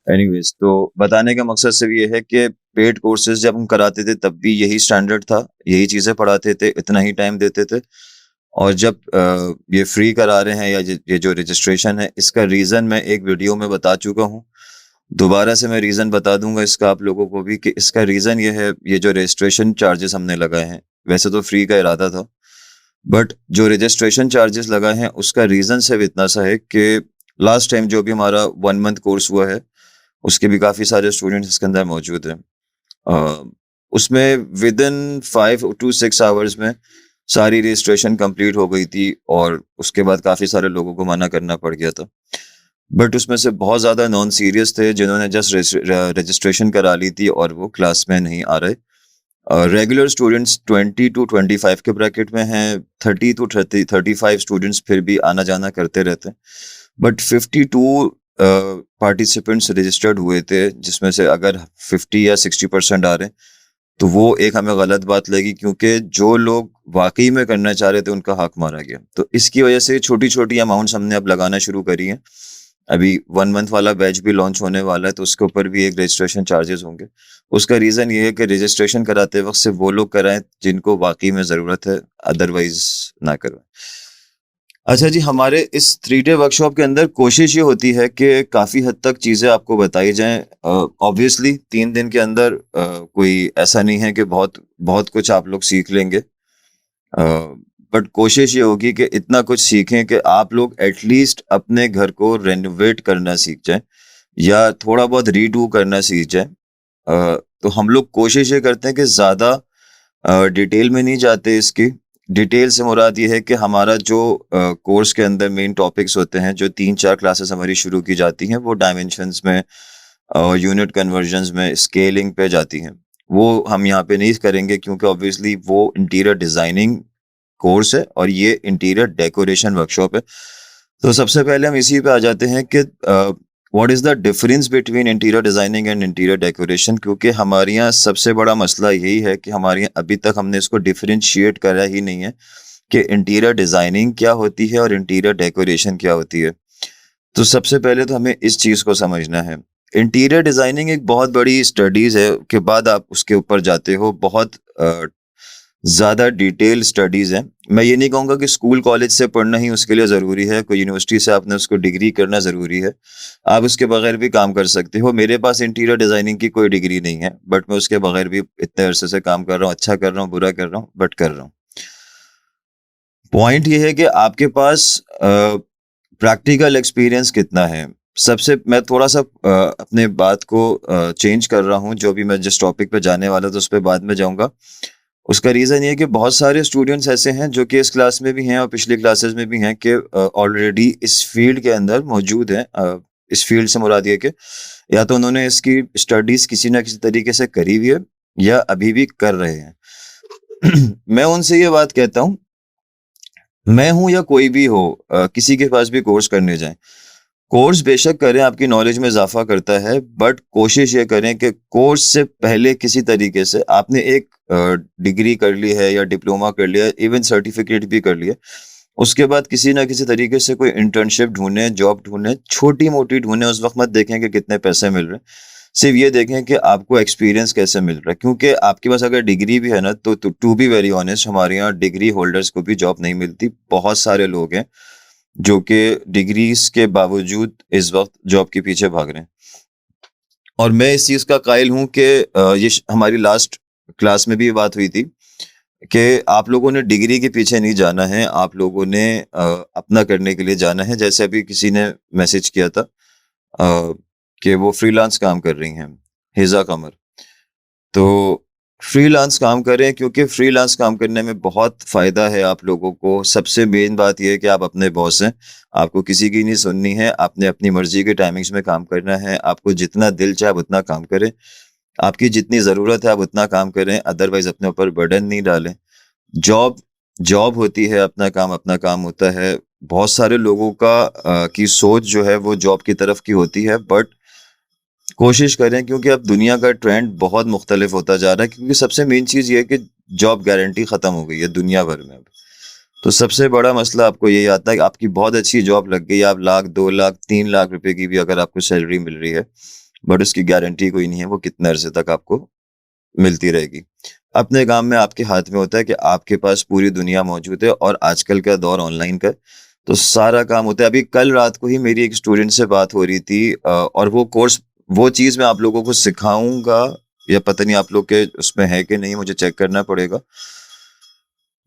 Anyways, तो बताने का मकसद सिर्फ ये है कि पेड कोर्सेज जब हम कराते थे तब भी यही स्टैंडर्ड था, यही चीज़ें पढ़ाते थे, इतना ही टाइम देते थे। और जब ये फ्री करा रहे हैं या ये जो रजिस्ट्रेशन है, इसका रीज़न मैं एक वीडियो में बता चुका हूँ। दोबारा से मैं रीज़न बता दूंगा इसका आप लोगों को भी, कि इसका रीज़न ये है, ये जो रजिस्ट्रेशन चार्जेस हमने लगाए हैं, वैसे तो फ्री का इरादा था, बट जो रजिस्ट्रेशन चार्जेस लगाए हैं उसका रीज़न सिर्फ इतना सा है कि लास्ट टाइम जो भी हमारा 1 मंथ कोर्स हुआ है, उसके भी काफ़ी सारे स्टूडेंट्स इसके अंदर मौजूद हैं। अ, उसमें विद इन 5 to 6 आवर्स में सारी रजिस्ट्रेशन कंप्लीट हो गई थी, और उसके बाद काफ़ी सारे लोगों को मना करना पड़ गया था। बट उसमें से बहुत ज़्यादा नॉन सीरियस थे जिन्होंने जस्ट रजिस्ट्रेशन करा ली थी और वो क्लास में नहीं आ रहे। रेगुलर स्टूडेंट्स 20 to 25 के ब्रैकेट में हैं, 30 to 35 स्टूडेंट्स फिर भी आना जाना करते रहते हैं। बट 52 पार्टिसिपेंट्स रजिस्टर्ड हुए थे, जिसमें से अगर 50 या 60% आ रहे हैं तो वो एक हमें गलत बात लगी, क्योंकि जो लोग वाकई में करना चाह रहे थे उनका हक मारा गया। तो इसकी वजह से छोटी छोटी अमाउंट्स हमने अब लगाना शुरू करी हैं। अभी 1 मंथ वाला बैच भी लॉन्च होने वाला है, तो उसके ऊपर भी एक रजिस्ट्रेशन चार्जेस होंगे। उसका रीज़न ये है कि रजिस्ट्रेशन कराते वक्त सिर्फ वो लोग कराएं जिनको वाकई में ज़रूरत है, अदरवाइज ना करवाएं। अच्छा जी, हमारे इस 3 डे वर्कशॉप के अंदर कोशिश ये होती है कि काफ़ी हद तक चीज़ें आपको बताई जाएं। ऑब्वियसली 3 दिन के अंदर कोई ऐसा नहीं है कि बहुत बहुत कुछ आप लोग सीख लेंगे, बट कोशिश ये होगी कि इतना कुछ सीखें कि आप लोग एटलीस्ट अपने घर को रेनोवेट करना सीख जाएं, या थोड़ा बहुत रीडू करना सीख जाएं। तो हम लोग कोशिश ये करते हैं कि ज़्यादा डिटेल में नहीं जाते इसकी। डिटेल से मुराद ये है कि हमारा जो कोर्स के अंदर मेन टॉपिक्स होते हैं, जो 3-4 क्लासेस हमारी शुरू की जाती हैं, वो डायमेंशंस में, यूनिट कन्वर्जन्स में, स्केलिंग पे जाती हैं। वो हम यहाँ पे नहीं करेंगे, क्योंकि ऑब्वियसली वो इंटीरियर डिज़ाइनिंग कोर्स है और ये इंटीरियर डेकोरेशन वर्कशॉप है। तो सबसे पहले हम इसी पे आ जाते हैं कि what is the difference between interior designing and interior decoration, क्योंकि हमारे यहाँ सबसे बड़ा मसला यही है कि हमारे यहाँ अभी तक हमने इसको डिफरेंशिएट करा ही नहीं है कि इंटीरियर डिज़ाइनिंग क्या होती है और इंटीरियर डेकोरेशन क्या होती है। तो सबसे पहले तो हमें इस चीज़ को समझना है। इंटीरियर डिज़ाइनिंग एक बहुत बड़ी स्टडीज़ है, के बाद आप उसके ऊपर जाते हो, बहुत ज़्यादा डिटेल स्टडीज़ हैं। मैं ये नहीं कहूँगा कि स्कूल कॉलेज से पढ़ना ही उसके लिए ज़रूरी है, कोई यूनिवर्सिटी से आपने उसको डिग्री करना ज़रूरी है। आप उसके बगैर भी काम कर सकते हो। मेरे पास इंटीरियर डिज़ाइनिंग की कोई डिग्री नहीं है, बट मैं उसके बगैर भी इतने अरसे से काम कर रहा हूँ। अच्छा कर रहा हूँ, बुरा कर रहा हूँ, बट कर रहा हूँ। पॉइंट ये है कि आपके पास प्रैक्टिकल एक्सपीरियंस कितना है। सबसे मैं थोड़ा सा अपने बात को चेंज कर रहा हूँ। जो भी मैं जिस टॉपिक पे जाने वाला था उस पर बाद में जाऊँगा। उसका रीज़न ये है कि बहुत सारे स्टूडेंट्स ऐसे हैं जो कि इस क्लास में भी हैं और पिछली क्लासेस में भी हैं, कि ऑलरेडी इस फील्ड के अंदर मौजूद हैं। इस फील्ड से मुराद ये कि या तो उन्होंने इसकी स्टडीज़ किसी ना किसी तरीके से करी हुई है, या अभी भी कर रहे हैं। मैं उनसे ये बात कहता हूँ, मैं हूँ या कोई भी हो, किसी के पास भी कोर्स करने जाएं, कोर्स बेशक करें, आपकी नॉलेज में इजाफा करता है, बट कोशिश ये करें कि कोर्स से पहले किसी तरीके से आपने एक डिग्री कर ली है या डिप्लोमा कर लिया, इवन सर्टिफिकेट भी कर लिया, उसके बाद किसी ना किसी तरीके से कोई इंटर्नशिप ढूंढें, जॉब ढूंढें, छोटी मोटी ढूंढें। उस वक्त मत देखें कि कितने पैसे मिल रहे हैं, सिर्फ ये देखें कि आपको एक्सपीरियंस कैसे मिल रहा है। क्योंकि आपके पास अगर डिग्री भी है ना, तो टू बी वेरी ऑनेस्ट, हमारे यहाँ डिग्री होल्डर्स को भी जॉब नहीं मिलती। बहुत सारे लोग हैं जो कि डिग्रीज के बावजूद इस वक्त जॉब के पीछे भाग रहे हैं। और मैं इस चीज़ का कायल हूँ कि हमारी लास्ट क्लास में भी ये बात हुई थी कि आप लोगों ने डिग्री के पीछे नहीं जाना है, आप लोगों ने अपना करने के लिए जाना है। जैसे अभी किसी ने मैसेज किया था कि वो फ्रीलांस काम कर रही हैं, हिजा कमर। तो फ्रीलांस काम करें, क्योंकि फ्रीलांस काम करने में बहुत फ़ायदा है आप लोगों को। सबसे मेन बात यह है कि आप अपने बॉस हैं, आपको किसी की नहीं सुननी है, आपने अपनी मर्जी के टाइमिंग्स में काम करना है। आपको जितना दिल चाहे आप उतना काम करें, आपकी जितनी ज़रूरत है आप उतना काम करें, अदरवाइज अपने ऊपर बर्डन नहीं डालें। जॉब जॉब होती है, अपना काम होता है। बहुत सारे लोगों की सोच जो है वो जॉब की तरफ की होती है, बट कोशिश करें, क्योंकि अब दुनिया का ट्रेंड बहुत मुख्तलिफ होता जा रहा है। क्योंकि सबसे मेन चीज़ ये है कि जॉब गारंटी ख़त्म हो गई है दुनिया भर में अब। तो सबसे बड़ा मसला आपको यही आता है कि आपकी बहुत अच्छी जॉब लग गई, आप 1 लाख 2 लाख 3 लाख रुपए की भी अगर आपको सैलरी मिल रही है, बट उसकी गारंटी कोई नहीं है वो कितने अरसे तक आपको मिलती रहेगी। अपने काम में आपके हाथ में होता है कि आपके पास पूरी दुनिया मौजूद है और आजकल का दौर ऑनलाइन का है, तो सारा काम होता है। अभी कल रात को ही मेरी एक स्टूडेंट से बात हो रही थी और वो कोर्स, वो चीज़ मैं आप लोगों को सिखाऊँगा या पता नहीं आप लोग के उसमें है कि नहीं, मुझे चेक करना पड़ेगा।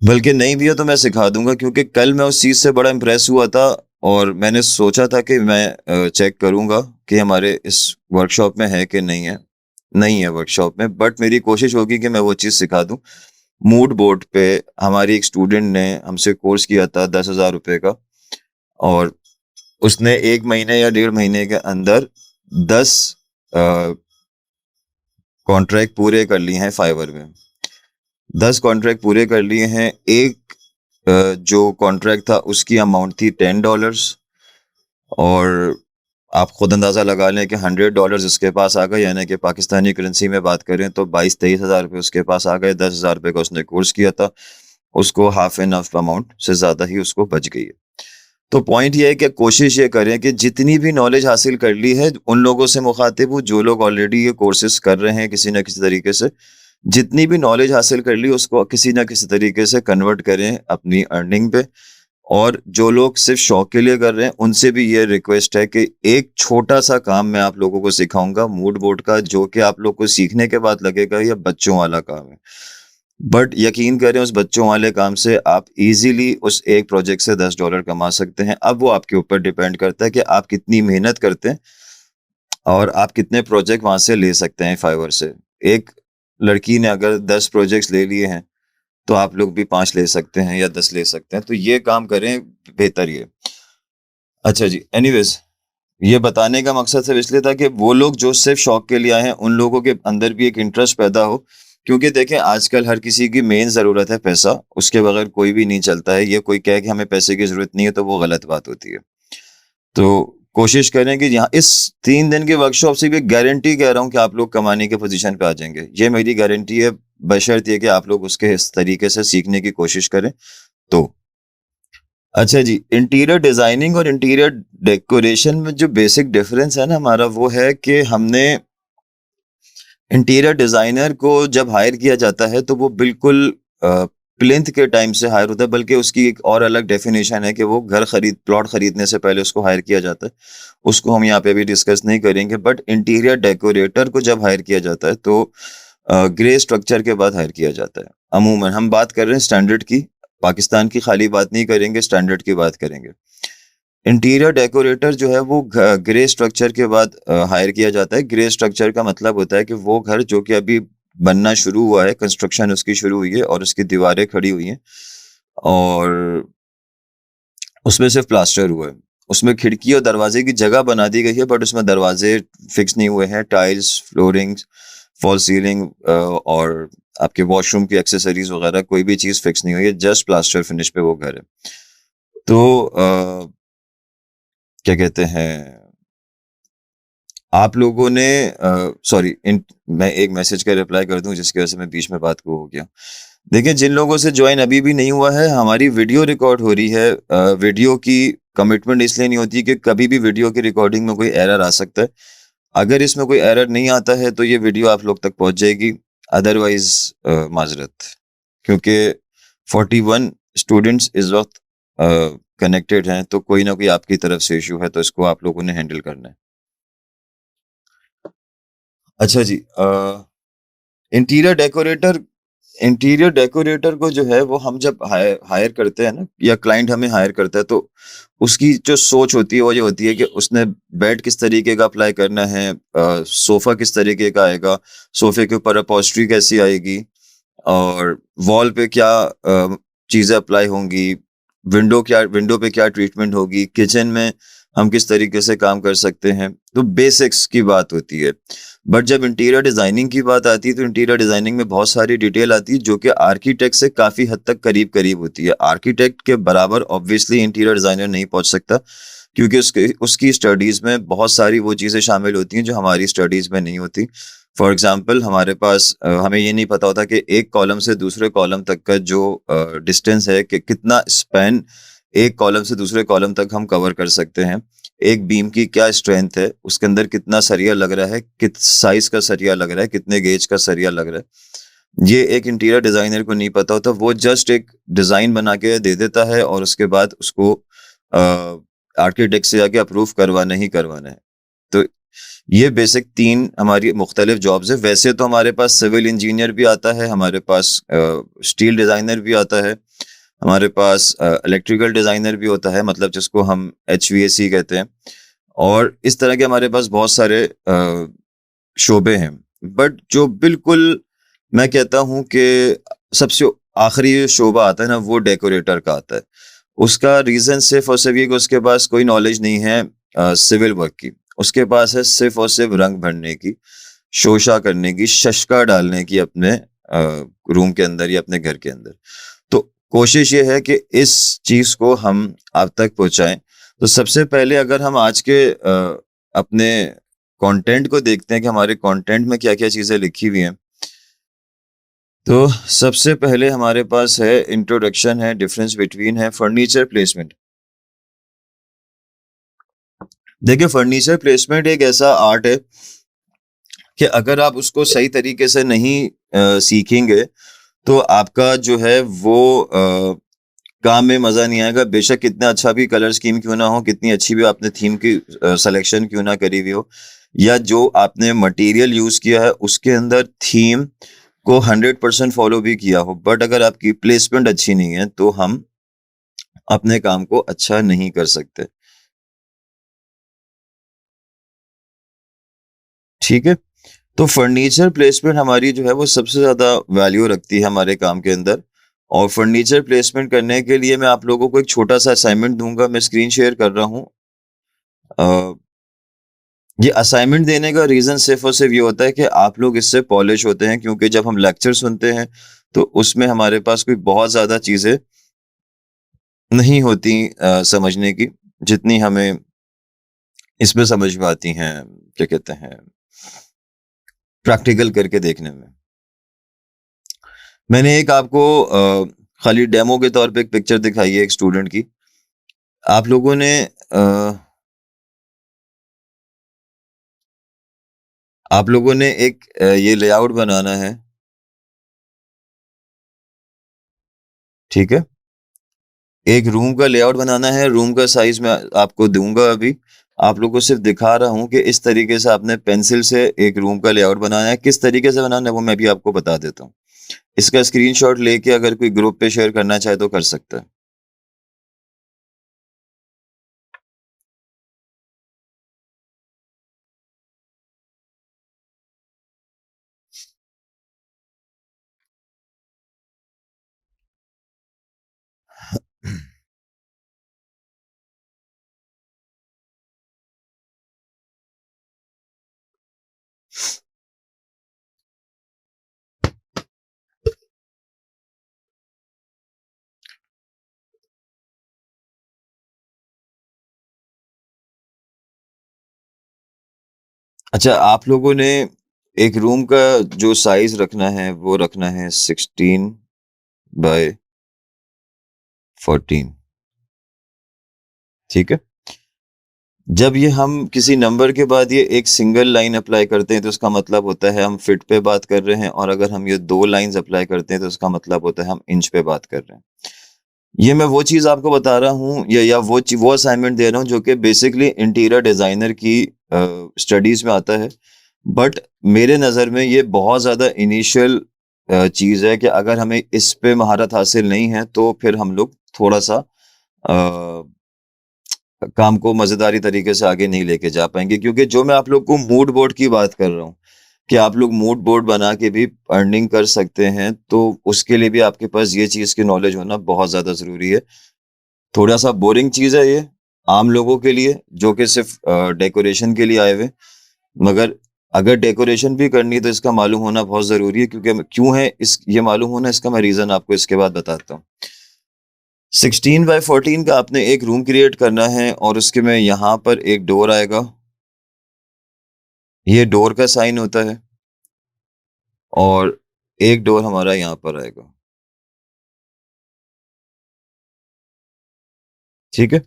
बल्कि नहीं भी है तो मैं सिखा दूँगा, क्योंकि कल मैं उस चीज़ से बड़ा इम्प्रेस हुआ था और मैंने सोचा था कि मैं चेक करूँगा कि हमारे इस वर्कशॉप में है कि नहीं है। नहीं है वर्कशॉप में, बट मेरी कोशिश होगी कि मैं वो चीज़ सिखा दूँ। मूड बोर्ड पे हमारी एक स्टूडेंट ने हमसे कोर्स किया था 10,000 रुपए का, और उसने 1 महीने या 1.5 महीने के अंदर 10 अ, कॉन्ट्रैक्ट पूरे कर लिए हैं फाइवर में। 10 कॉन्ट्रैक्ट पूरे कर लिए हैं। एक जो कॉन्ट्रैक्ट था उसकी अमाउंट थी $10, और आप खुद अंदाज़ा लगा लें कि $100 उसके पास आ गए, यानी कि पाकिस्तानी करेंसी में बात करें तो 22-23 हज़ार रुपये उसके पास आ गए। 10,000 रुपये का उसने कोर्स किया था, उसको हाफ एंड हाफ अमाउंट से ज़्यादा ही उसको बच गई है। तो पॉइंट ये है कि कोशिश ये करें कि जितनी भी नॉलेज हासिल कर ली है उन लोगों से मुखातिब हूँ जो लोग ऑलरेडी ये कोर्सेज कर रहे हैं किसी ना किसी तरीके से। जितनी भी नॉलेज हासिल कर ली उसको किसी ना किसी तरीके से कन्वर्ट करें अपनी अर्निंग पे। और जो लोग सिर्फ शौक के लिए कर रहे हैं उनसे भी ये रिक्वेस्ट है कि एक छोटा सा काम मैं आप लोगों को सिखाऊंगा मूड बोर्ड का, जो कि आप लोग को सीखने के बाद लगेगा ये बच्चों वाला काम है, बट यकीन करें उस बच्चों वाले काम से आप इजीली उस एक प्रोजेक्ट से $10 कमा सकते हैं। अब वो आपके ऊपर डिपेंड करता है कि आप कितनी मेहनत करते हैं और आप कितने प्रोजेक्ट वहां से ले सकते हैं फाइवर से। एक लड़की ने अगर 10 प्रोजेक्ट्स ले लिए हैं तो आप लोग भी 5 ले सकते हैं या 10 ले सकते हैं, तो ये काम करें, बेहतर ये। अच्छा जी, एनीवेज ये बताने का मकसद सिर्फ इसलिए था कि वो लोग जो सिर्फ शौक के लिए आए हैं उन लोगों के अंदर भी एक इंटरेस्ट पैदा हो, क्योंकि देखें आजकल हर किसी की मेन ज़रूरत है पैसा, उसके बगैर कोई भी नहीं चलता है। ये कोई कहे कि हमें पैसे की ज़रूरत नहीं है तो वो गलत बात होती है। तो कोशिश करें कि यहाँ इस 3 दिन के वर्कशॉप से भी गारंटी कह रहा हूँ कि आप लोग कमाने के पोजीशन पे आ जाएंगे, ये मेरी गारंटी है, बशर्त ये कि आप लोग उसके इस तरीके से सीखने की कोशिश करें तो। अच्छा जी, इंटीरियर डिजाइनिंग और इंटीरियर डेकोरेशन में जो बेसिक डिफरेंस है ना हमारा, वो है कि हमने इंटीरियर डिजाइनर को जब हायर किया जाता है तो वो बिल्कुल प्लिंथ के टाइम से हायर होता है, बल्कि उसकी एक और अलग डेफिनेशन है कि वो प्लॉट खरीदने से पहले उसको हायर किया जाता है। उसको हम यहाँ पे अभी डिस्कस नहीं करेंगे, बट इंटीरियर डेकोरेटर को जब हायर किया जाता है तो ग्रे स्ट्रक्चर के बाद हायर किया जाता है। अमूमन हम बात कर रहे हैं स्टैंडर्ड की, पाकिस्तान की खाली बात नहीं करेंगे, स्टैंडर्ड की बात करेंगे। इंटीरियर डेकोरेटर जो है वो ग्रे स्ट्रक्चर के बाद हायर किया जाता है। ग्रे स्ट्रक्चर का मतलब होता है कि वो घर जो कि अभी बनना शुरू हुआ है, कंस्ट्रक्शन उसकी शुरू हुई है और उसकी दीवारें खड़ी हुई हैं और उसमें सिर्फ प्लास्टर हुआ है, उसमें खिड़की और दरवाजे की जगह बना दी गई है, बट उसमें दरवाजे फिक्स नहीं हुए हैं, टाइल्स, फ्लोरिंग, फॉल सीलिंग और आपके वॉशरूम की एक्सेसरीज वगैरह कोई भी चीज़ फिक्स नहीं हुई है, जस्ट प्लास्टर फिनिश पे वो घर है। तो क्या कहते हैं, आप लोगों ने सॉरी, मैं एक मैसेज का रिप्लाई कर दूं जिसकी वजह से मैं बीच में बात को हो गया। देखिए, जिन लोगों से ज्वाइन अभी भी नहीं हुआ है, हमारी वीडियो रिकॉर्ड हो रही है। वीडियो की कमिटमेंट इसलिए नहीं होती कि कभी भी वीडियो की रिकॉर्डिंग में कोई एरर आ सकता है। अगर इसमें कोई एरर नहीं आता है तो ये वीडियो आप लोग तक पहुंच जाएगी, अदरवाइज माजरत, क्योंकि 41 स्टूडेंट्स इस वक्त कनेक्टेड हैं, तो कोई ना कोई आपकी तरफ से इशू है, तो इसको आप लोगों ने हैंडल करना है। अच्छा जी, इंटीरियर डेकोरेटर को जो है वो हम जब हायर करते हैं ना, या क्लाइंट हमें हायर करता है, तो उसकी जो सोच होती है वो ये होती है कि उसने बेड किस तरीके का अप्लाई करना है, सोफा किस तरीके का आएगा, सोफे के ऊपर अपॉस्ट्री कैसी आएगी, और वॉल पे क्या चीज़ें अप्लाई होंगी, विंडो पे क्या ट्रीटमेंट होगी, किचन में हम किस तरीके से काम कर सकते हैं, तो बेसिक्स की बात होती है। बट जब इंटीरियर डिजाइनिंग की बात आती है तो इंटीरियर डिजाइनिंग में बहुत सारी डिटेल आती है जो कि आर्किटेक्ट से काफी हद तक करीब करीब होती है। आर्किटेक्ट के बराबर ऑब्वियसली इंटीरियर डिजाइनर नहीं पहुंच सकता, क्योंकि उसकी स्टडीज में बहुत सारी वो चीजें शामिल होती हैं जो हमारी स्टडीज में नहीं होती। फॉर एग्जाम्पल, हमारे पास हमें ये नहीं पता होता कि एक कॉलम से दूसरे कॉलम तक का जो डिस्टेंस है कि कितना स्पैन एक कॉलम से दूसरे कॉलम तक हम कवर कर सकते हैं, एक बीम की क्या स्ट्रेंथ है, उसके अंदर कितना सरिया लग रहा है, किस साइज का सरिया लग रहा है, कितने गेज का सरिया लग रहा है, ये एक इंटीरियर डिजाइनर को नहीं पता होता। वो जस्ट एक डिजाइन बना के दे देता है और उसके बाद उसको आर्किटेक्ट से जाके अप्रूव करवाना ही करवाना है। तो ये बेसिक 3 हमारी मुख्तलिफ जॉब्स है। वैसे तो हमारे पास सिविल इंजीनियर भी आता है, हमारे पास स्टील डिजाइनर भी आता है, हमारे पास इलेक्ट्रिकल डिजाइनर भी होता है, मतलब जिसको हम HVAC कहते हैं, और इस तरह के हमारे पास बहुत सारे शोबे हैं। बट जो बिल्कुल मैं कहता हूँ कि सबसे आखिरी जो शोबा आता है ना, वो डेकोरेटर का आता है। उसका रीजन सिर्फ और सिर्फ ये कि उसके पास कोई नॉलेज नहीं है सिविल वर्क की। उसके पास है सिर्फ और सिर्फ रंग भरने की, शोशा करने की, शशका डालने की अपने रूम के अंदर या अपने घर के अंदर। तो कोशिश ये है कि इस चीज को हम आप तक पहुंचाएं। तो सबसे पहले अगर हम आज के अपने कंटेंट को देखते हैं कि हमारे कंटेंट में क्या क्या चीजें लिखी हुई हैं, तो सबसे पहले हमारे पास है इंट्रोडक्शन, है डिफरेंस बिटवीन, है फर्नीचर प्लेसमेंट। देखिए, फर्नीचर प्लेसमेंट एक ऐसा आर्ट है कि अगर आप उसको सही तरीके से नहीं सीखेंगे तो आपका जो है वो काम में मजा नहीं आएगा। बेशक कितना अच्छा भी कलर स्कीम क्यों ना हो, कितनी अच्छी भी आपने थीम की सिलेक्शन क्यों ना करी हुई हो, या जो आपने मटेरियल यूज किया है उसके अंदर थीम को 100% फॉलो भी किया हो, बट अगर आपकी प्लेसमेंट अच्छी नहीं है तो हम अपने काम को अच्छा नहीं कर सकते। ठीक है, तो फर्नीचर प्लेसमेंट हमारी जो है वो सबसे ज्यादा वैल्यू रखती है हमारे काम के अंदर। और फर्नीचर प्लेसमेंट करने के लिए मैं आप लोगों को एक छोटा सा असाइनमेंट दूंगा, मैं स्क्रीन शेयर कर रहा हूँ। ये असाइनमेंट देने का रीजन सिर्फ और सिर्फ ये होता है कि आप लोग इससे पॉलिश होते हैं, क्योंकि जब हम लेक्चर सुनते हैं तो उसमें हमारे पास कोई बहुत ज्यादा चीजें नहीं होती समझने की, जितनी हमें इसमें समझ में आती हैं, क्या कहते हैं, प्रैक्टिकल करके देखने में। मैंने एक आपको खाली डेमो के तौर पे एक पिक्चर दिखाई है एक स्टूडेंट की। आप लोगों ने एक ये लेआउट बनाना है, ठीक है। एक रूम का लेआउट बनाना है, रूम का साइज मैं आपको दूंगा अभी। आप लोगों को सिर्फ दिखा रहा हूं कि इस तरीके से आपने पेंसिल से एक रूम का लेआउट बनाना है। किस तरीके से बनाना है वो मैं भी आपको बता देता हूँ। इसका स्क्रीनशॉट लेके अगर कोई ग्रुप पे शेयर करना चाहे तो कर सकता है। अच्छा, आप लोगों ने एक रूम का जो साइज रखना है वो रखना है 16x14, ठीक है। जब ये हम किसी नंबर के बाद ये एक सिंगल लाइन अप्लाई करते हैं तो उसका मतलब होता है हम फीट पे बात कर रहे हैं, और अगर हम ये 2 लाइंस अप्लाई करते हैं तो उसका मतलब होता है हम इंच पे बात कर रहे हैं। ये मैं वो चीज आपको बता रहा हूँ, या वो असाइनमेंट दे रहा हूँ जो कि बेसिकली इंटीरियर डिजाइनर की स्टडीज में आता है। बट मेरे नज़र में ये बहुत ज़्यादा इनिशियल चीज़ है कि अगर हमें इस पे महारत हासिल नहीं है तो फिर हम लोग थोड़ा सा काम को मज़ेदारी तरीके से आगे नहीं लेके जा पाएंगे। क्योंकि जो मैं आप लोग को मूड बोर्ड की बात कर रहा हूँ कि आप लोग मूड बोर्ड बना के भी अर्निंग कर सकते हैं, तो उसके लिए भी आपके पास ये चीज़ की नॉलेज होना बहुत ज़्यादा ज़रूरी है। थोड़ा सा बोरिंग चीज़ है ये आम लोगों के लिए जो कि सिर्फ डेकोरेशन के लिए आए हुए, मगर अगर डेकोरेशन भी करनी है तो इसका मालूम होना बहुत ज़रूरी है। क्योंकि क्यों है इस ये मालूम होना, इसका मैं रीज़न आपको इसके बाद बताता हूँ। 16x14 का आपने एक रूम क्रिएट करना है और उसके में यहाँ पर एक डोर आएगा, ये डोर का साइन होता है, और एक डोर हमारा यहाँ पर आएगा, ठीक है।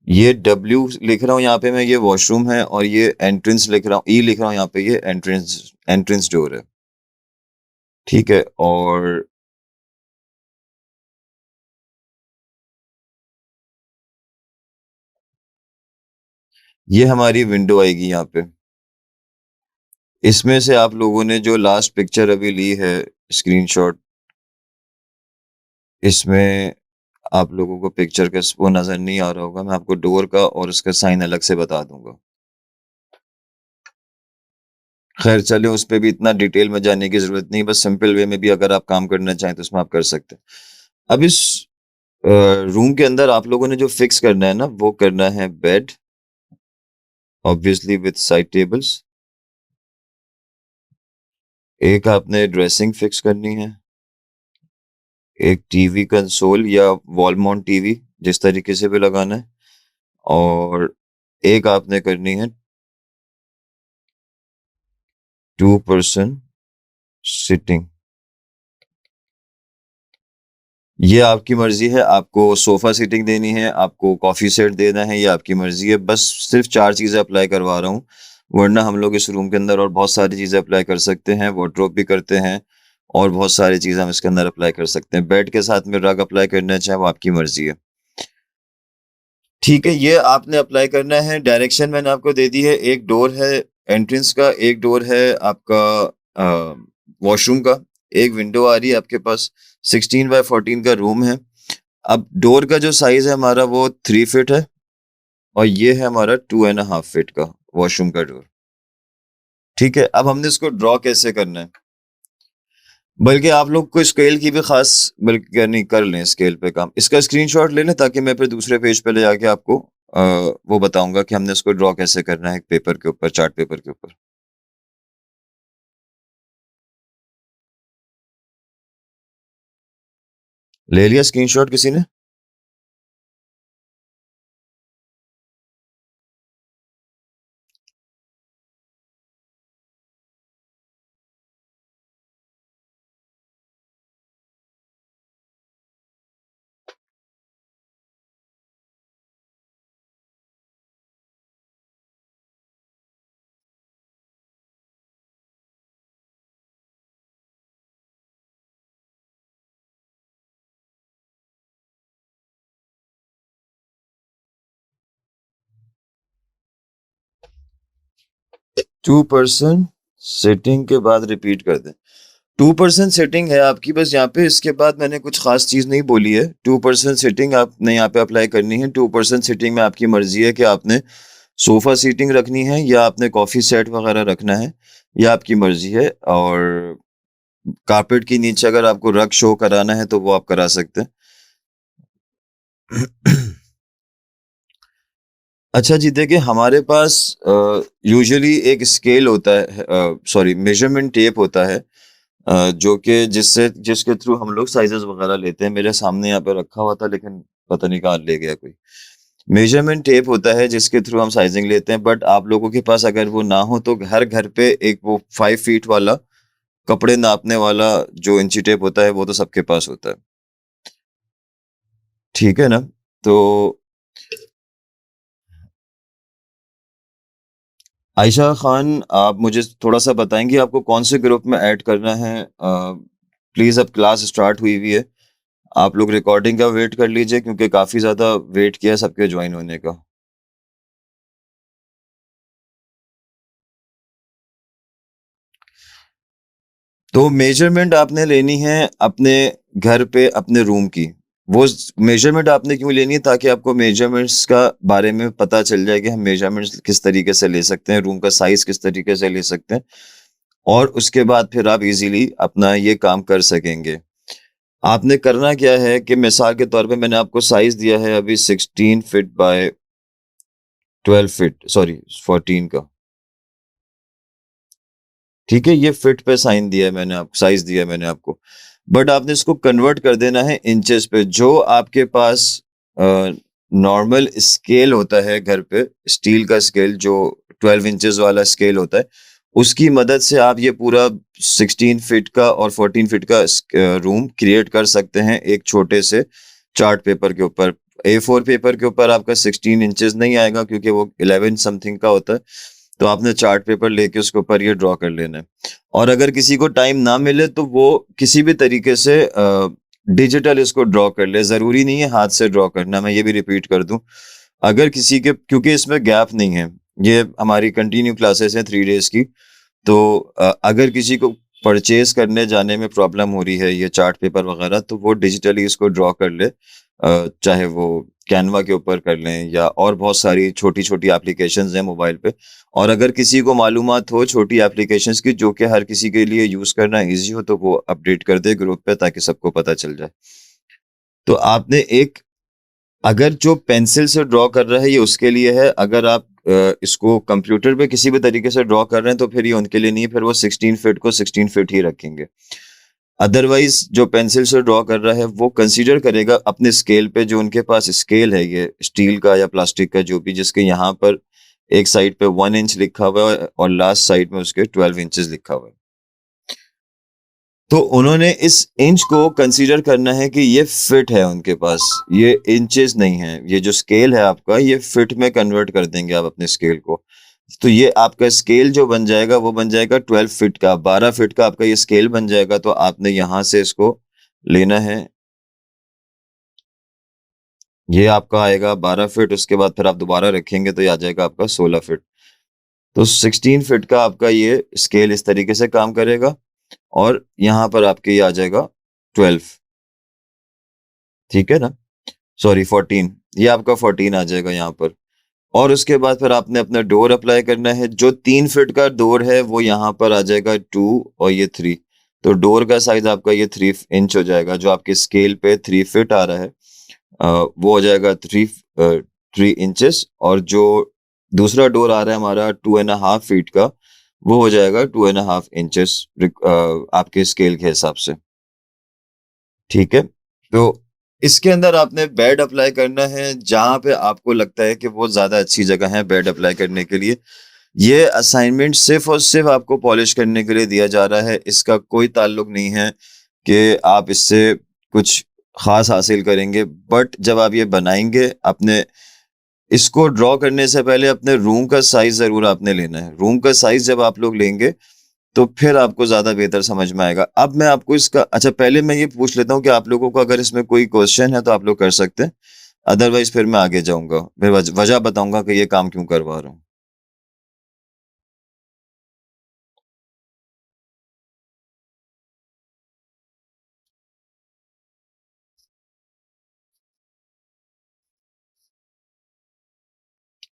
ये W लिख रहा हूँ यहाँ पे मैं, ये वॉशरूम है, और ये एंट्रेंस लिख रहा हूँ, E लिख रहा हूँ यहाँ पे, ये एंट्रेंस डोर है। ठीक है, और ये हमारी विंडो आएगी यहाँ पे। इसमें से आप लोगों ने जो लास्ट पिक्चर अभी ली है स्क्रीनशॉट, इसमें आप लोगों को पिक्चर का वो नजर नहीं आ रहा होगा, मैं आपको डोर का और उसका साइन अलग से बता दूंगा। खैर चले, उस पे भी इतना डिटेल में जाने की जरूरत नहीं, बस सिंपल वे में भी अगर आप काम करना चाहें तो उसमें आप कर सकते हैं। अब इस रूम के अंदर आप लोगों ने जो फिक्स करना है ना, वो करना है bed, obviously with side tables. एक आपने ड्रेसिंग फिक्स करनी है, एक टीवी कंसोल या वॉल माउंट टीवी, जिस तरीके से भी लगाना है, और एक आपने करनी है 2% सिटिंग। ये आपकी मर्जी है, आपको सोफा सीटिंग देनी है, आपको कॉफी सेट देना है, ये आपकी मर्जी है। बस सिर्फ 4 चीजें अप्लाई करवा रहा हूँ, वरना हम लोग इस रूम के अंदर और बहुत सारी चीजें अप्लाई कर सकते हैं, वार्डरोब भी करते हैं, और बहुत सारी चीजें हम इसके अंदर अप्लाई कर सकते हैं। बेड के साथ में रग अप्लाई करना चाहे वो आपकी मर्जी है। ठीक है, ये आपने अप्लाई करना है। डायरेक्शन मैंने आपको दे दी है, एक डोर है एंट्रेंस का, एक डोर है आपका वॉशरूम का, एक विंडो आ रही है आपके पास, 16x14 का रूम है। अब डोर का जो साइज है हमारा वो 3 फीट है, और ये है हमारा 2.5 फीट का वॉशरूम का डोर। ठीक है, अब हमने इसको ड्रॉ कैसे करना है, बल्कि आप लोग को स्केल की भी खास बल्कि नहीं कर लें स्केल पे काम, इसका स्क्रीनशॉट ले लें, ताकि मैं फिर दूसरे पेज पे ले जाके आपको वो बताऊंगा कि हमने इसको ड्रॉ कैसे करना है एक पेपर के ऊपर, चार्ट पेपर के ऊपर। ले लिया स्क्रीनशॉट किसी ने? 2% सेटिंग के बाद रिपीट कर दें। 2% सेटिंग है आपकी बस यहाँ पे, इसके बाद मैंने कुछ खास चीज नहीं बोली है। 2% सेटिंग आपने यहाँ पे अप्लाई करनी है। 2% सेटिंग में आपकी मर्जी है कि आपने सोफा सीटिंग रखनी है या आपने कॉफी सेट वगैरह रखना है, या आपकी मर्जी है। और कारपेट के नीचे अगर आपको रग शो कराना है तो वो आप करा सकते हैं। अच्छा जी, देखिए हमारे पास यूजुअली एक स्केल होता है, सॉरी मेजरमेंट टेप होता है, जो कि जिसके थ्रू हम लोग साइजेस वगैरह लेते हैं। मेरे सामने यहाँ पे रखा हुआ था, लेकिन पता नहीं कहाँ ले गया कोई। मेजरमेंट टेप होता है जिसके थ्रू हम साइजिंग लेते हैं, बट आप लोगों के पास अगर वो ना हो तो हर घर पे एक वो 5 फीट वाला कपड़े नापने वाला जो इंची टेप होता है वो तो सबके पास होता है। ठीक है ना? तो आयशा खान, आप मुझे थोड़ा सा बताएंगे आपको कौन से ग्रुप में ऐड करना है? प्लीज, अब क्लास स्टार्ट हुई हुई है, आप लोग रिकॉर्डिंग का वेट कर लीजिए, क्योंकि काफी ज्यादा वेट किया है सबके ज्वाइन होने का। तो मेजरमेंट आपने लेनी है अपने घर पे अपने रूम की। वो मेजरमेंट आपने क्यों लेनी है? ताकि आपको मेजरमेंट्स का बारे में पता चल जाए कि हम मेजरमेंट्स किस तरीके से ले सकते हैं, रूम का साइज किस तरीके से ले सकते हैं, और उसके बाद फिर आप इजीली अपना ये काम कर सकेंगे। आपने करना क्या है कि मिसाल के तौर पे मैंने आपको साइज दिया है अभी 16 फीट बाय 12 फीट, सॉरी 14 का। ठीक है, ये फिट पे साइन दिया है मैंने, आपको साइज दिया है मैंने आपको, बट आपने इसको कन्वर्ट कर देना है इंचेस पे। जो आपके पास नॉर्मल स्केल होता है घर पे, स्टील का स्केल जो 12 इंचेस वाला स्केल होता है, उसकी मदद से आप ये पूरा 16 फीट का और 14 फीट का रूम क्रिएट कर सकते हैं एक छोटे से चार्ट पेपर के ऊपर, A4 पेपर के ऊपर आपका 16 इंचेस नहीं आएगा क्योंकि वो 11 समथिंग का होता है, तो आपने चार्ट पेपर लेके उसके ऊपर ये ड्रॉ कर लेना है। और अगर किसी को टाइम ना मिले तो वो किसी भी तरीके से डिजिटल इसको ड्रॉ कर ले, जरूरी नहीं है हाथ से ड्रॉ करना। मैं ये भी रिपीट कर दूं, अगर किसी के, क्योंकि इसमें गैप नहीं है, ये हमारी कंटिन्यू क्लासेस हैं 3 डेज की, तो अगर किसी को परचेज करने जाने में प्रॉब्लम हो रही है ये चार्ट पेपर वगैरह, तो वो डिजिटली इसको ड्रॉ कर ले, चाहे वो कैनवा के ऊपर कर लें या और बहुत सारी छोटी छोटी एप्लीकेशंस हैं मोबाइल पे। और अगर किसी को मालूमात हो छोटी एप्लीकेशंस की जो कि हर किसी के लिए यूज करना इजी हो, तो वो अपडेट कर दे ग्रुप पे ताकि सबको पता चल जाए। तो आपने एक, अगर जो पेंसिल से ड्रॉ कर रहा है ये उसके लिए है, अगर आप इसको कंप्यूटर पे किसी भी तरीके से ड्रॉ कर रहे हैं तो फिर ये उनके लिए नहीं है, फिर वो 16 फीट को 16 फीट ही रखेंगे। अदरवाइज जो पेंसिल से ड्रॉ कर रहा है वो कंसीडर करेगा अपने स्केल पे, जो उनके पास स्केल है ये स्टील का या प्लास्टिक का जो भी, जिसके यहाँ पर एक साइड पे 1 इंच लिखा हुआ है और लास्ट साइड में उसके 12 इंचेस लिखा हुआ है। तो उन्होंने इस इंच को कंसीडर करना है कि ये फिट है उनके पास, ये इंचेस नहीं है। ये जो स्केल है आपका ये फिट में कन्वर्ट कर देंगे आप अपने स्केल को। तो ये आपका स्केल जो बन जाएगा वो बन जाएगा 12 फीट का, 12 फीट का आपका ये स्केल बन जाएगा। तो आपने यहां से इसको लेना है, ये आपका आएगा 12 फीट, उसके बाद फिर आप दोबारा रखेंगे तो ये आ जाएगा आपका 16 फीट। तो 16 फीट का आपका ये स्केल इस तरीके से काम करेगा और यहाँ पर आपके ये आ जाएगा 12, ठीक है ना, सॉरी 14, ये आपका 14 आ जाएगा यहाँ पर। और उसके बाद फिर आपने अपना डोर अप्लाई करना है। जो 3 फीट का डोर है वो यहाँ पर आ जाएगा 2 और ये 3, तो डोर का साइज आपका ये 3 इंच हो जाएगा। जो आपके स्केल पे 3 फीट आ रहा है वो हो जाएगा 3 इंचेस, और जो दूसरा डोर आ रहा है हमारा 2.5 फीट का, वो हो जाएगा 2.5 इंचेस आपके स्केल के हिसाब से, ठीक है। तो इसके अंदर आपने बेड अप्लाई करना है जहां पे आपको लगता है कि वो ज्यादा अच्छी जगह है बेड अप्लाई करने के लिए। ये असाइनमेंट सिर्फ और सिर्फ आपको पॉलिश करने के लिए दिया जा रहा है, इसका कोई ताल्लुक नहीं है कि आप इससे कुछ खास हासिल करेंगे। बट जब आप ये बनाएंगे, अपने इसको ड्रॉ करने से पहले अपने रूम का साइज जरूर आपने लेना है। रूम का साइज जब आप लोग लेंगे तो फिर आपको ज्यादा बेहतर समझ में आएगा। अब मैं आपको इसका, अच्छा पहले मैं ये पूछ लेता हूँ कि आप लोगों को अगर इसमें कोई क्वेश्चन है तो आप लोग कर सकते हैं, अदरवाइज फिर मैं आगे जाऊंगा, फिर वजह बताऊंगा कि ये काम क्यों करवा रहा हूँ।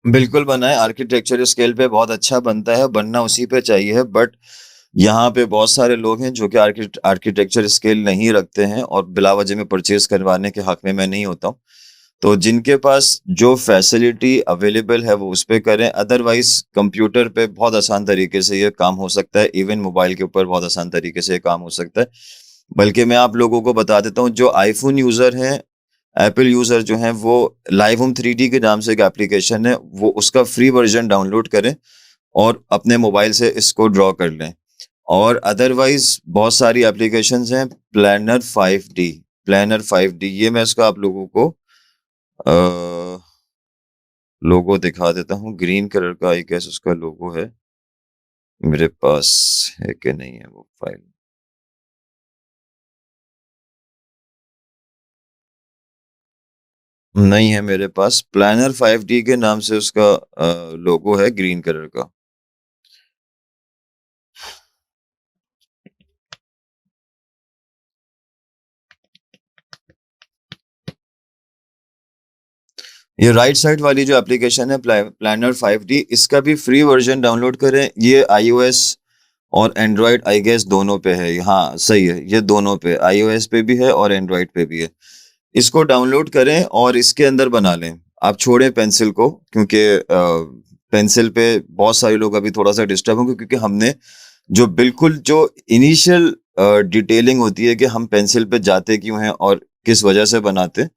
बिल्कुल बनाए, आर्किटेक्चर स्केल पे बहुत अच्छा बनता है, बनना उसी पे चाहिए। बट यहाँ पे बहुत सारे लोग हैं जो कि आर्किटेक्चर स्केल नहीं रखते हैं और बिला वजह में परचेज करवाने के हक में मैं नहीं होता हूँ। तो जिनके पास जो फैसिलिटी अवेलेबल है वो उस पे करें, अदरवाइज कंप्यूटर पे बहुत आसान तरीके से ये काम हो सकता है, इवन मोबाइल के ऊपर बहुत आसान तरीके से ये काम हो सकता है। बल्कि मैं आप लोगों को बता देता हूँ, जो आईफोन यूजर हैं, एप्पल यूजर जो हैं, वो लाइव होम 3D के नाम से एक एप्लीकेशन है, वो उसका फ्री वर्जन डाउनलोड करें और अपने मोबाइल से इसको ड्रॉ कर लें। और अदरवाइज बहुत सारी एप्लीकेशंस हैं, प्लानर 5D, ये मैं इसका आप लोगों को लोगो दिखा देता हूँ। ग्रीन कलर का आई गेस उसका लोगो है, मेरे पास है कि नहीं है वो फाइल। नहीं है मेरे पास, प्लानर 5D के नाम से उसका लोगो है ग्रीन कलर का। ये राइट साइड वाली जो एप्लीकेशन है प्लानर 5D, इसका भी फ्री वर्जन डाउनलोड करें। ये iOS और एंड्रॉयड आई गेस दोनों पे है, हाँ सही है, ये दोनों पे, iOS पे भी है और एंड्रॉयड पे भी है। इसको डाउनलोड करें और इसके अंदर बना लें। आप छोड़ें पेंसिल को, क्योंकि पेंसिल पे बहुत सारे लोग अभी थोड़ा सा डिस्टर्ब होंगे, क्योंकि हमने जो बिल्कुल जो इनिशियल डिटेलिंग होती है कि हम पेंसिल पे जाते क्यों हैं और किस वजह से बनाते हैं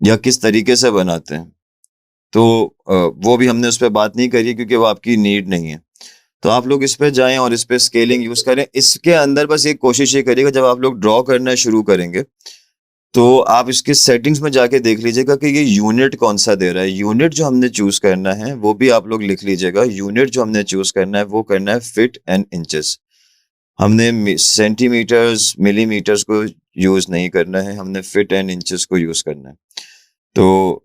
या किस तरीके से बनाते हैं, तो वो भी हमने उस पर बात नहीं करी क्योंकि वो आपकी नीड नहीं है। तो आप लोग इस पे जाएं और इस पे स्केलिंग यूज करें। इसके अंदर बस एक कोशिश ये करिएगा, जब आप लोग ड्रॉ करना शुरू करेंगे तो आप इसके सेटिंग्स में जाके देख लीजिएगा कि ये यूनिट कौन सा दे रहा है। यूनिट जो हमने चूज करना है वो भी आप लोग लिख लीजिएगा। यूनिट जो हमने चूज करना है वो करना है फीट एंड इंचेस। हमने सेंटीमीटर्स मिलीमीटर्स को यूज नहीं करना है, हमने फीट एंड इंचेस को यूज करना है। तो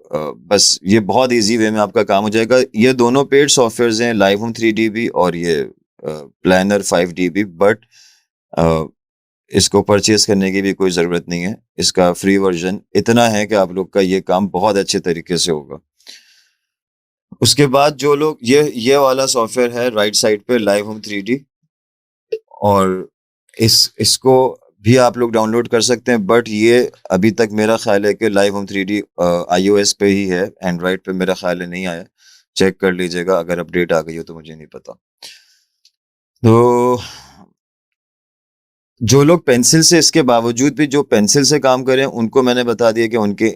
बस ये बहुत इजी वे में आपका काम हो जाएगा। ये दोनों पेड सॉफ्टवेयर हैं, लाइव होम 3DB और ये प्लानर 5DB, बट इसको परचेज करने की भी कोई ज़रूरत नहीं है। इसका फ्री वर्जन इतना है कि आप लोग का ये काम बहुत अच्छे तरीके से होगा। उसके बाद जो लोग ये वाला सॉफ्टवेयर है राइट साइड पे, लाइव होम 3D, और इसको भी आप लोग डाउनलोड कर सकते हैं, बट ये अभी तक मेरा ख्याल है कि लाइव होम 3D iOS पे ही है, एंड्रॉयड पे मेरा ख्याल है नहीं आया। चेक कर लीजिएगा, अगर अपडेट आ गई हो तो मुझे नहीं पता। तो जो लोग पेंसिल से, इसके बावजूद भी जो पेंसिल से काम करें, उनको मैंने बता दिया कि उनके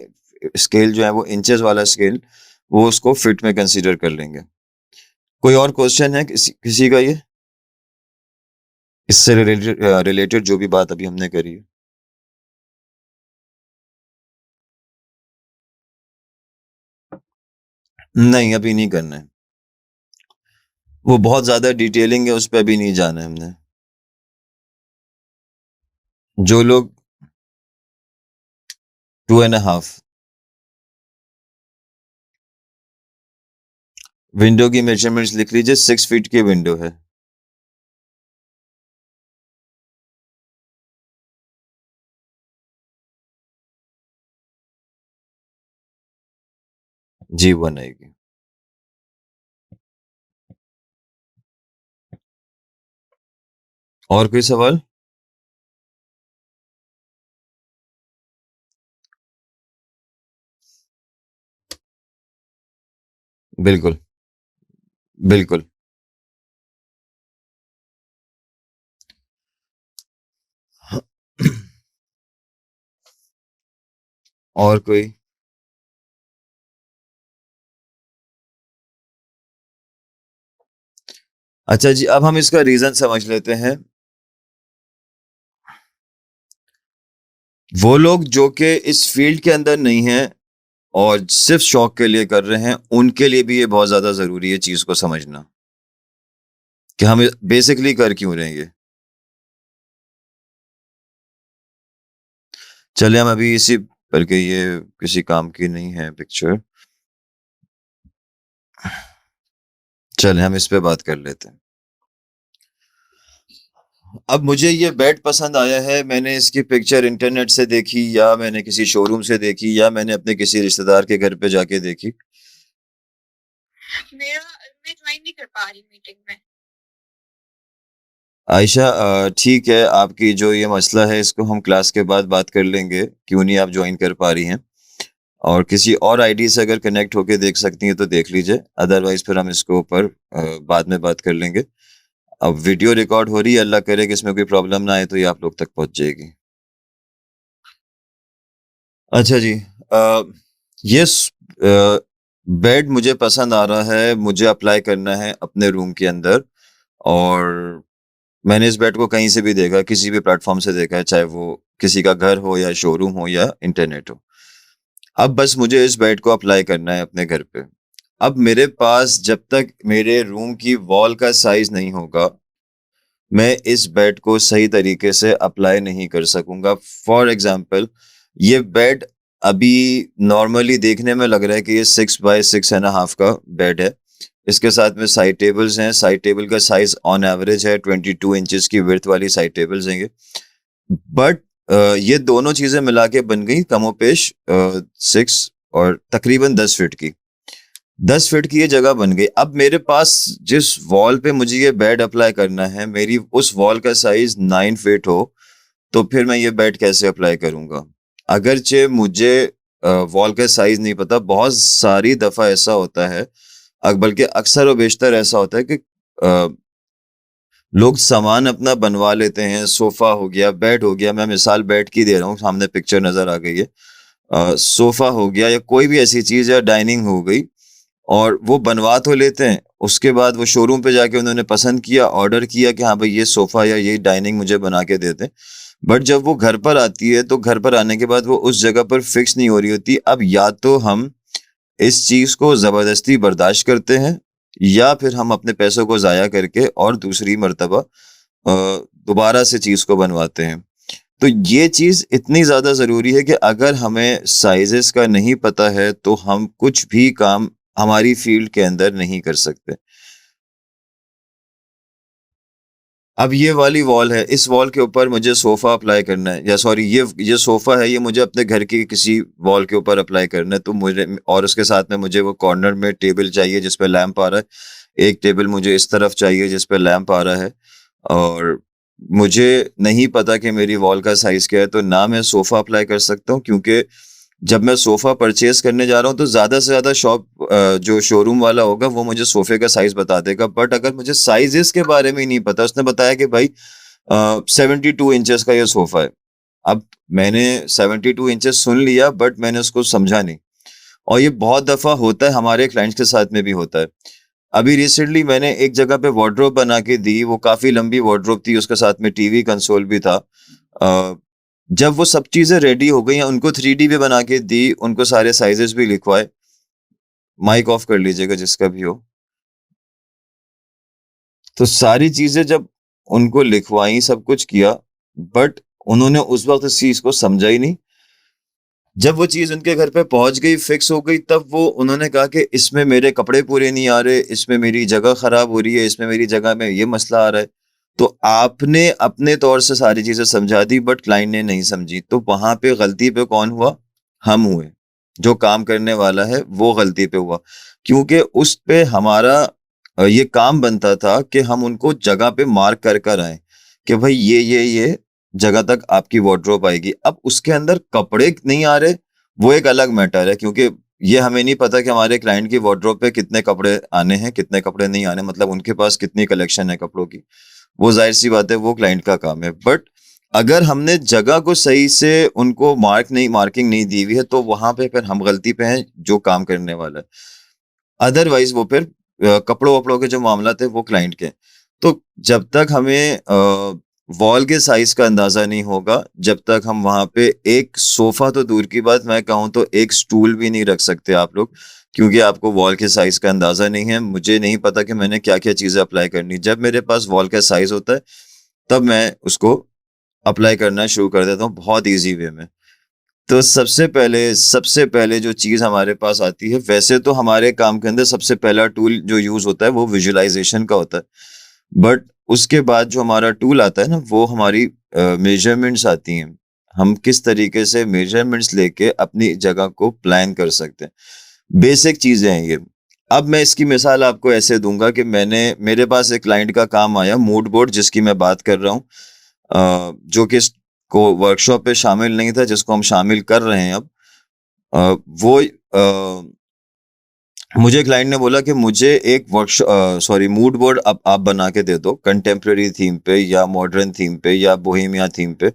स्केल जो है वो इंचेस वाला स्केल, वो उसको फिट में कंसीडर कर लेंगे। कोई और क्वेश्चन है किसी का? ये इससे रिलेटेड जो भी बात अभी हमने करी है। नहीं, अभी नहीं करना है, वो बहुत ज्यादा डिटेलिंग है, उस पर अभी नहीं जाना है हमने। जो लोग 2.5 विंडो की मेजरमेंट्स लिख लीजिए, 6 फीट की विंडो है। जी 1 आएगी। और कोई सवाल? बिल्कुल बिल्कुल। और कोई? अच्छा जी, अब हम इसका रीजन समझ लेते हैं। वो लोग जो कि इस फील्ड के अंदर नहीं हैं और सिर्फ शौक के लिए कर रहे हैं, उनके लिए भी ये बहुत ज्यादा जरूरी है चीज को समझना कि हम बेसिकली कर क्यों रहे हैं ये। चले हम अभी इसी, बल्कि ये किसी काम की नहीं है पिक्चर, चले हम इस पे बात कर लेते हैं। अब मुझे ये बेड पसंद आया है, मैंने इसकी पिक्चर इंटरनेट से देखी, या मैंने किसी शोरूम से देखी, या मैंने अपने किसी रिश्तेदार के घर पे जाके देखी। मैं ज्वाइन नहीं कर पा रही मीटिंग में। आयशा, ठीक है, आपकी जो ये मसला है इसको हम क्लास के बाद बात कर लेंगे, क्यों नहीं आप ज्वाइन कर पा रही हैं। और किसी और आईडी से अगर कनेक्ट होके देख सकती हैं तो देख लीजिए, अदरवाइज फिर हम इसके ऊपर बाद में बात कर लेंगे। अब वीडियो रिकॉर्ड हो रही है, अल्लाह करे कि इसमें कोई प्रॉब्लम ना आए तो ये आप लोग तक पहुंच जाएगी। अच्छा जी, ये बेड मुझे पसंद आ रहा है, मुझे अप्लाई करना है अपने रूम के अंदर, और मैंने इस बेड को कहीं से भी देखा, किसी भी प्लेटफॉर्म से देखा है, चाहे वो किसी का घर हो या शोरूम हो या इंटरनेट हो। अब बस मुझे इस बेड को अप्लाई करना है अपने घर पे। अब मेरे पास जब तक मेरे रूम की वॉल का साइज नहीं होगा, मैं इस बेड को सही तरीके से अप्लाई नहीं कर सकूंगा। फॉर एग्जाम्पल, ये बेड अभी नॉर्मली देखने में लग रहा है कि ये 6x6.5 का बेड है। इसके साथ में साइड टेबल्स हैं, साइड टेबल का साइज ऑन एवरेज है 22 इंचेस की विड्थ वाली साइड टेबल्स हैं ये। बट ये दोनों चीजें मिला के बन गई कमोपेश 6 और तकरीबन 10 फीट की, 10 फीट की ये जगह बन गई। अब मेरे पास जिस वॉल पे मुझे ये बेड अप्लाई करना है, मेरी उस वॉल का साइज 9 फीट हो, तो फिर मैं ये बेड कैसे अप्लाई करूंगा? अगरचे मुझे वॉल का साइज नहीं पता, बहुत सारी दफा ऐसा होता है, बल्कि अक्सर और बेशतर ऐसा होता है कि लोग सामान अपना बनवा लेते हैं, सोफा हो गया, बेड हो गया, मैं मिसाल बेड की दे रहा हूँ, सामने पिक्चर नजर आ गई है, सोफा हो गया या कोई भी ऐसी चीज या डाइनिंग हो गई, और वो बनवा तो लेते हैं, उसके बाद वो शोरूम पे जाके उन्होंने पसंद किया, ऑर्डर किया कि हाँ भाई ये सोफा या ये डाइनिंग मुझे बना के देते हैं, बट जब वो घर पर आती है तो घर पर आने के बाद वो उस जगह पर फिक्स नहीं हो रही होती। अब या तो हम इस चीज को जबरदस्ती बर्दाश्त करते हैं, या फिर हम अपने पैसों को जाया करके और दूसरी मर्तबा दोबारा से चीज को बनवाते हैं। तो ये चीज इतनी ज्यादा जरूरी है कि अगर हमें साइजेस का नहीं पता है तो हम कुछ भी काम हमारी फील्ड के अंदर नहीं कर सकते। अब ये वाली वॉल है, इस वॉल के ऊपर मुझे सोफा अप्लाई करना है, या सॉरी ये सोफा है, ये मुझे अपने घर की किसी वॉल के ऊपर अप्लाई करना है, तो मुझे और उसके साथ में मुझे वो कॉर्नर में टेबल चाहिए जिस पे लैंप आ रहा है, एक टेबल मुझे इस तरफ चाहिए जिस पे लैंप आ रहा है, और मुझे नहीं पता कि मेरी वॉल का साइज क्या है, तो ना मैं सोफा अप्लाई कर सकता हूँ, क्योंकि जब मैं सोफा परचेज करने जा रहा हूँ तो ज्यादा से ज्यादा जो शोरूम वाला होगा वो मुझे सोफे का साइज बता देगा। बट अगर मुझे साइजेस के बारे में ही नहीं पता, उसने बताया कि भाई 72 इंचेस का ये सोफा है। अब मैंने 72 इंचेस सुन लिया, बट मैंने उसको समझा नहीं। और ये बहुत दफा होता है, हमारे क्लाइंट्स के साथ में भी होता है। अभी रिसेंटली मैंने एक जगह पे वार्डरोब बना के दी, वो काफी लंबी वार्डरोब थी, उसके साथ में टीवी कंसोल भी था। अ, जब वो सब चीजें रेडी हो गई, उनको 3D भी बना के दी, उनको सारे साइजेस भी लिखवाए। माइक ऑफ कर लीजिएगा जिसका भी हो। तो सारी चीजें जब उनको लिखवाई, सब कुछ किया, बट उन्होंने उस वक्त इस चीज को समझा ही नहीं। जब वो चीज उनके घर पे पहुंच गई, फिक्स हो गई, तब वो उन्होंने कहा कि इसमें मेरे कपड़े पूरे नहीं आ रहे, इसमें मेरी जगह खराब हो रही है, इसमें मेरी जगह में ये मसला आ रहा है। तो आपने अपने तौर से सारी चीजें समझा दी, बट क्लाइंट ने नहीं समझी, तो वहां पे गलती पे कौन हुआ? हम हुए। जो काम करने वाला है वो गलती पे हुआ, क्योंकि उस पे हमारा ये काम बनता था कि हम उनको जगह पे मार्क कर कर आए कि भाई ये जगह तक आपकी वार्डरोब आएगी। अब उसके अंदर कपड़े नहीं आ रहे, वो एक अलग मैटर है, क्योंकि ये हमें नहीं पता कि हमारे क्लाइंट की वार्डरोब पे कितने कपड़े आने हैं, कितने कपड़े नहीं आने, मतलब उनके पास कितनी कलेक्शन है कपड़ों की। वो जाहिर सी बात है, वो क्लाइंट का काम है। बट अगर हमने जगह को सही से उनको मार्किंग नहीं दी हुई है, तो वहां पे फिर हम गलती पे हैं, जो काम करने वाला है। अदरवाइज वो फिर कपड़ों वपड़ों के जो मामला थे वो क्लाइंट के। तो जब तक हमें वॉल के साइज का अंदाजा नहीं होगा, जब तक हम वहां पे एक सोफा तो दूर की बात, मैं कहूँ तो एक स्टूल भी नहीं रख सकते आप लोग, क्योंकि आपको वॉल के साइज का अंदाजा नहीं है। मुझे नहीं पता कि मैंने क्या क्या चीजें अप्लाई करनी। जब मेरे पास वॉल का साइज होता है, तब मैं उसको अप्लाई करना शुरू कर देता हूँ बहुत ईजी वे में। तो सबसे पहले जो चीज़ हमारे पास आती है, वैसे तो हमारे काम के अंदर सबसे पहला टूल जो यूज़ होता है वो विजुअलाइजेशन का होता है। बट उसके बाद जो हमारा टूल आता है ना, वो हमारी मेजरमेंट्स आती हैं। हम किस तरीके से मेजरमेंट्स लेके अपनी जगह को प्लान कर सकते हैं। बेसिक चीज़ें हैं ये। अब मैं इसकी मिसाल आपको ऐसे दूंगा कि मेरे पास एक क्लाइंट का काम आया, मूड बोर्ड जिसकी मैं बात कर रहा हूँ, जो कि को वर्कशॉप पे शामिल नहीं था, जिसको हम शामिल कर रहे हैं अब। वो मुझे क्लाइंट ने बोला कि मुझे एक मूड बोर्ड आप बना के दे दो, कंटेम्प्रेरी थीम पे या मॉडर्न थीम पे या बोहेमिया थीम पे,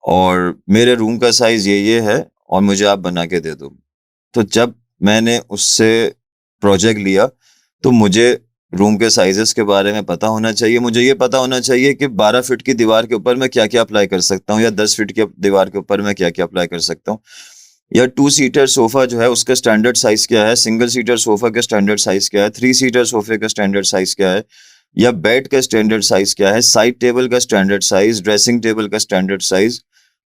और मेरे रूम का साइज ये है, और मुझे आप बना के दे दो। तो जब मैंने उससे प्रोजेक्ट लिया, तो मुझे रूम के साइजेस के बारे में पता होना चाहिए। मुझे ये पता होना चाहिए कि 12 फीट की दीवार के ऊपर मैं क्या क्या अप्लाई कर सकता हूँ, या 10 फीट की दीवार के ऊपर मैं क्या क्या अप्लाई कर सकता हूँ, या 2 सीटर सोफा जो है उसका स्टैंडर्ड साइज क्या है, सिंगल सीटर सोफा का स्टैंडर्ड साइज क्या है, 3 सीटर सोफे का स्टैंडर्ड साइज क्या है, या बेड का स्टैंडर्ड साइज क्या है, साइड टेबल का स्टैंडर्ड साइज, ड्रेसिंग टेबल का स्टैंडर्ड साइज,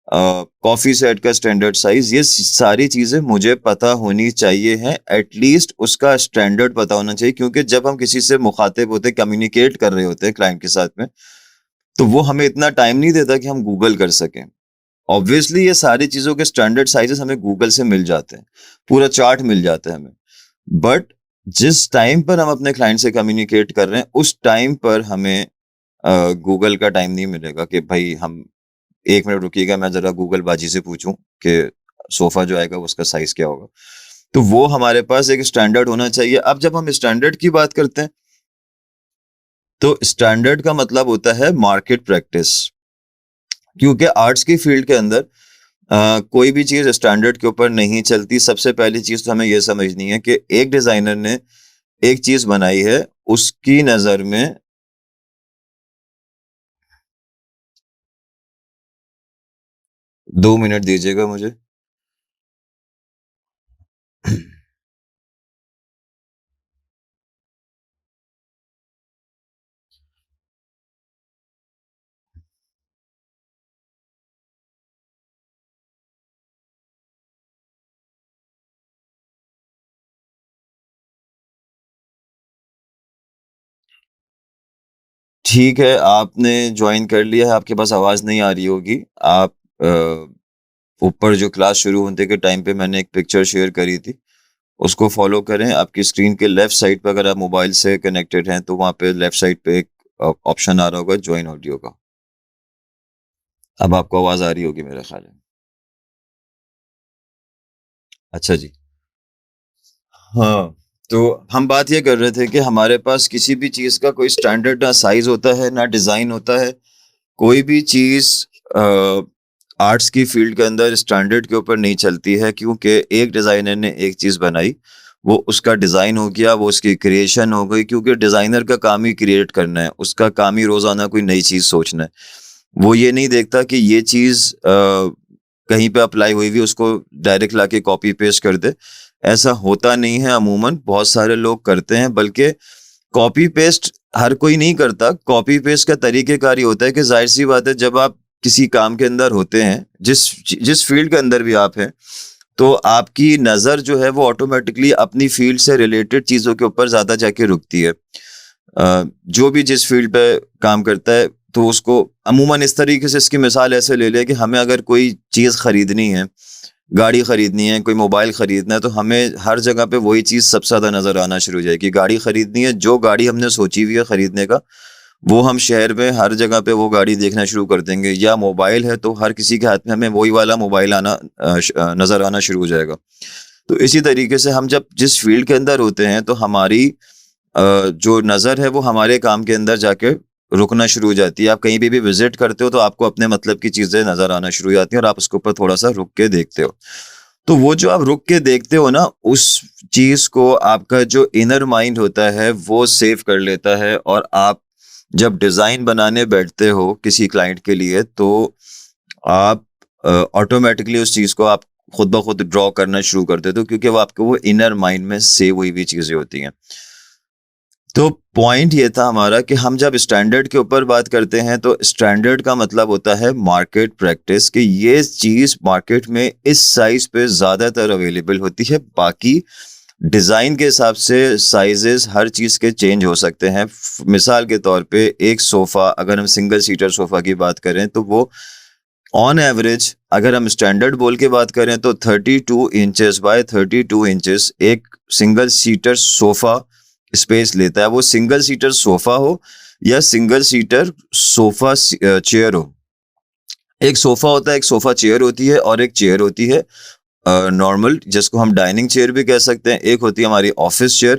कॉफी सेट का स्टैंडर्ड साइज। ये सारी चीजें मुझे पता होनी चाहिए हैं, एटलीस्ट उसका स्टैंडर्ड पता होना चाहिए, क्योंकि जब हम किसी से मुखातिब होते, कम्युनिकेट कर रहे होते हैं क्लाइंट के साथ में, तो वो हमें इतना टाइम नहीं देता कि हम गूगल कर सकें। ऑब्वियसली ये सारी चीजों के स्टैंडर्ड साइजेस हमें गूगल से मिल जाते हैं, पूरा चार्ट मिल जाता है हमें। बट जिस टाइम पर हम अपने क्लाइंट से कम्युनिकेट कर रहे हैं, उस टाइम पर हमें गूगल का टाइम नहीं मिलेगा कि भाई हम 1 मिनट रुकिएगा, मैं जरा गूगल बाजी से पूछूं कि सोफा जो आएगा उसका साइज क्या होगा। तो वो हमारे पास एक स्टैंडर्ड होना चाहिए। अब जब हम स्टैंडर्ड की बात करते हैं, तो स्टैंडर्ड का मतलब होता है मार्केट प्रैक्टिस, क्योंकि आर्ट्स की फील्ड के अंदर कोई भी चीज स्टैंडर्ड के ऊपर नहीं चलती। सबसे पहली चीज तो हमें यह समझनी है कि एक डिजाइनर ने एक चीज बनाई है, उसकी नजर में 2 मिनट दीजिएगा मुझे। ठीक है, आपने जॉइन कर लिया है, आपके पास आवाज़ नहीं आ रही होगी। आप ऊपर जो क्लास शुरू होने के टाइम पे मैंने एक पिक्चर शेयर करी थी, उसको फ़ॉलो करें। आपकी स्क्रीन के लेफ्ट साइड पे अगर आप मोबाइल से कनेक्टेड हैं, तो वहाँ पे लेफ्ट साइड पे एक ऑप्शन आ रहा होगा जॉइन ऑडियो का। अब आपको आवाज़ आ रही होगी मेरा ख़्याल है। अच्छा जी। हाँ, तो हम बात ये कर रहे थे कि हमारे पास किसी भी चीज़ का कोई स्टैंडर्ड ना साइज़ होता है, ना डिज़ाइन होता है। कोई भी चीज़ आर्ट्स की फील्ड के अंदर स्टैंडर्ड के ऊपर नहीं चलती है, क्योंकि एक डिज़ाइनर ने एक चीज़ बनाई, वो उसका डिज़ाइन हो गया, वो उसकी क्रिएशन हो गई, क्योंकि डिज़ाइनर का काम ही क्रिएट करना है, उसका काम ही रोज़ाना कोई नई चीज़ सोचना है। वो ये नहीं देखता कि ये चीज़ कहीं पे अप्लाई हुई हुई उसको डायरेक्ट लाके कॉपी पेस्ट कर दे। ऐसा होता नहीं है अमूमन, बहुत सारे लोग करते हैं, बल्कि कॉपी पेस्ट हर कोई नहीं करता। कॉपी पेस्ट का तरीक़ेकार ये होता है कि ज़ाहिर-सी बात है, जब आप किसी काम के अंदर होते हैं, जिस फ़ील्ड के अंदर भी आप हैं, तो आपकी नज़र जो है वो ऑटोमैटिकली अपनी फ़ील्ड से रिलेटेड चीज़ों के ऊपर ज़्यादा जाके रुकती है। जो भी जिस फ़ील्ड पे काम करता है, तो उसको अमूमन इस तरीके से इसकी मिसाल ऐसे ले लें कि हमें अगर कोई चीज़ खरीदनी है, गाड़ी खरीदनी है, कोई मोबाइल खरीदना है, तो हमें हर जगह पे वही चीज़ सबसे ज़्यादा नज़र आना शुरू हो जाएगी। गाड़ी खरीदनी है, जो गाड़ी हमने सोची हुई है खरीदने का, वो हम शहर में हर जगह पे वो गाड़ी देखना शुरू कर देंगे। या मोबाइल है, तो हर किसी के हाथ में हमें वही वाला मोबाइल नज़र आना शुरू हो जाएगा। तो इसी तरीके से हम जब जिस फ़ील्ड के अंदर होते हैं, तो हमारी जो नज़र है वो हमारे काम के अंदर जाके रुकना शुरू हो जाती है। आप कहीं पे भी विज़िट करते हो, तो आपको अपने मतलब की चीज़ें नज़र आना शुरू हो जाती हैं और आप उसके ऊपर थोड़ा-सा रुक के देखते हो। तो वो जो आप रुक के देखते हो ना, उस चीज़ को आपका जो इनर माइंड होता है, वो सेव कर लेता है, और आप जब डिज़ाइन बनाने बैठते हो किसी क्लाइंट के लिए, तो आप ऑटोमैटिकली उस चीज़ को आप खुद ब खुद ड्रॉ करना शुरू कर देते हो, क्योंकि वो आपके वो इनर माइंड में सेव हुई हुई चीज़ें होती हैं। तो पॉइंट ये था हमारा कि हम जब स्टैंडर्ड के ऊपर बात करते हैं, तो स्टैंडर्ड का मतलब होता है मार्केट प्रैक्टिस, कि ये चीज़ मार्केट में इस साइज़ पे ज़्यादातर अवेलेबल होती है। बाकी डिज़ाइन के हिसाब से साइज़ेज़ हर चीज़ के चेंज हो सकते हैं। मिसाल के तौर पे एक सोफ़ा, अगर हम सिंगल सीटर सोफ़ा की बात करें, तो वो ऑन एवरेज, अगर हम स्टैंडर्ड बोल के बात करें, तो 32 इंचेस बाय 32 इंचेस एक सिंगल सीटर सोफ़ा स्पेस लेता है। वो सिंगल सीटर सोफ़ा हो या सिंगल सीटर चेयर हो। एक सोफ़ा होता है, एक सोफ़ा चेयर होती है, और एक चेयर होती है नॉर्मल, जिसको हम डाइनिंग चेयर भी कह सकते हैं। एक होती है हमारी ऑफ़िस चेयर।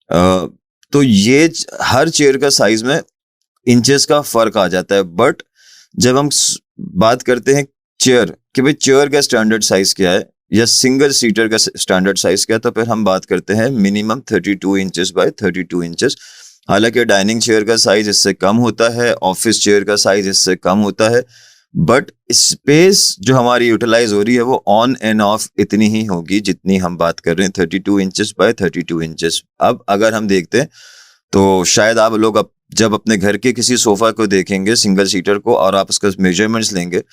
अ, तो हर चेयर का साइज़ में इंचेस का फ़र्क आ जाता है। बट जब हम बात करते हैं चेयर, कि भाई चेयर का स्टैंडर्ड साइज क्या है, या सिंगल सीटर का स्टैंडर्ड साइज क्या है, तो फिर हम बात करते हैं मिनिमम 32 इंचेस बाय 32 इंचेस। हालांकि डाइनिंग चेयर का साइज इससे कम होता है, ऑफिस चेयर का साइज इससे कम होता है, बट स्पेस जो हमारी यूटिलाइज हो रही है, वो ऑन एंड ऑफ इतनी ही होगी जितनी हम बात कर रहे हैं, 32 इंचेस बाय 32 इंचेस। अब अगर हम देखते हैं, तो शायद आप लोग जब अपने घर के किसी सोफा को देखेंगे सिंगल सीटर को, और आप उसका मेजरमेंट्स लेंगे,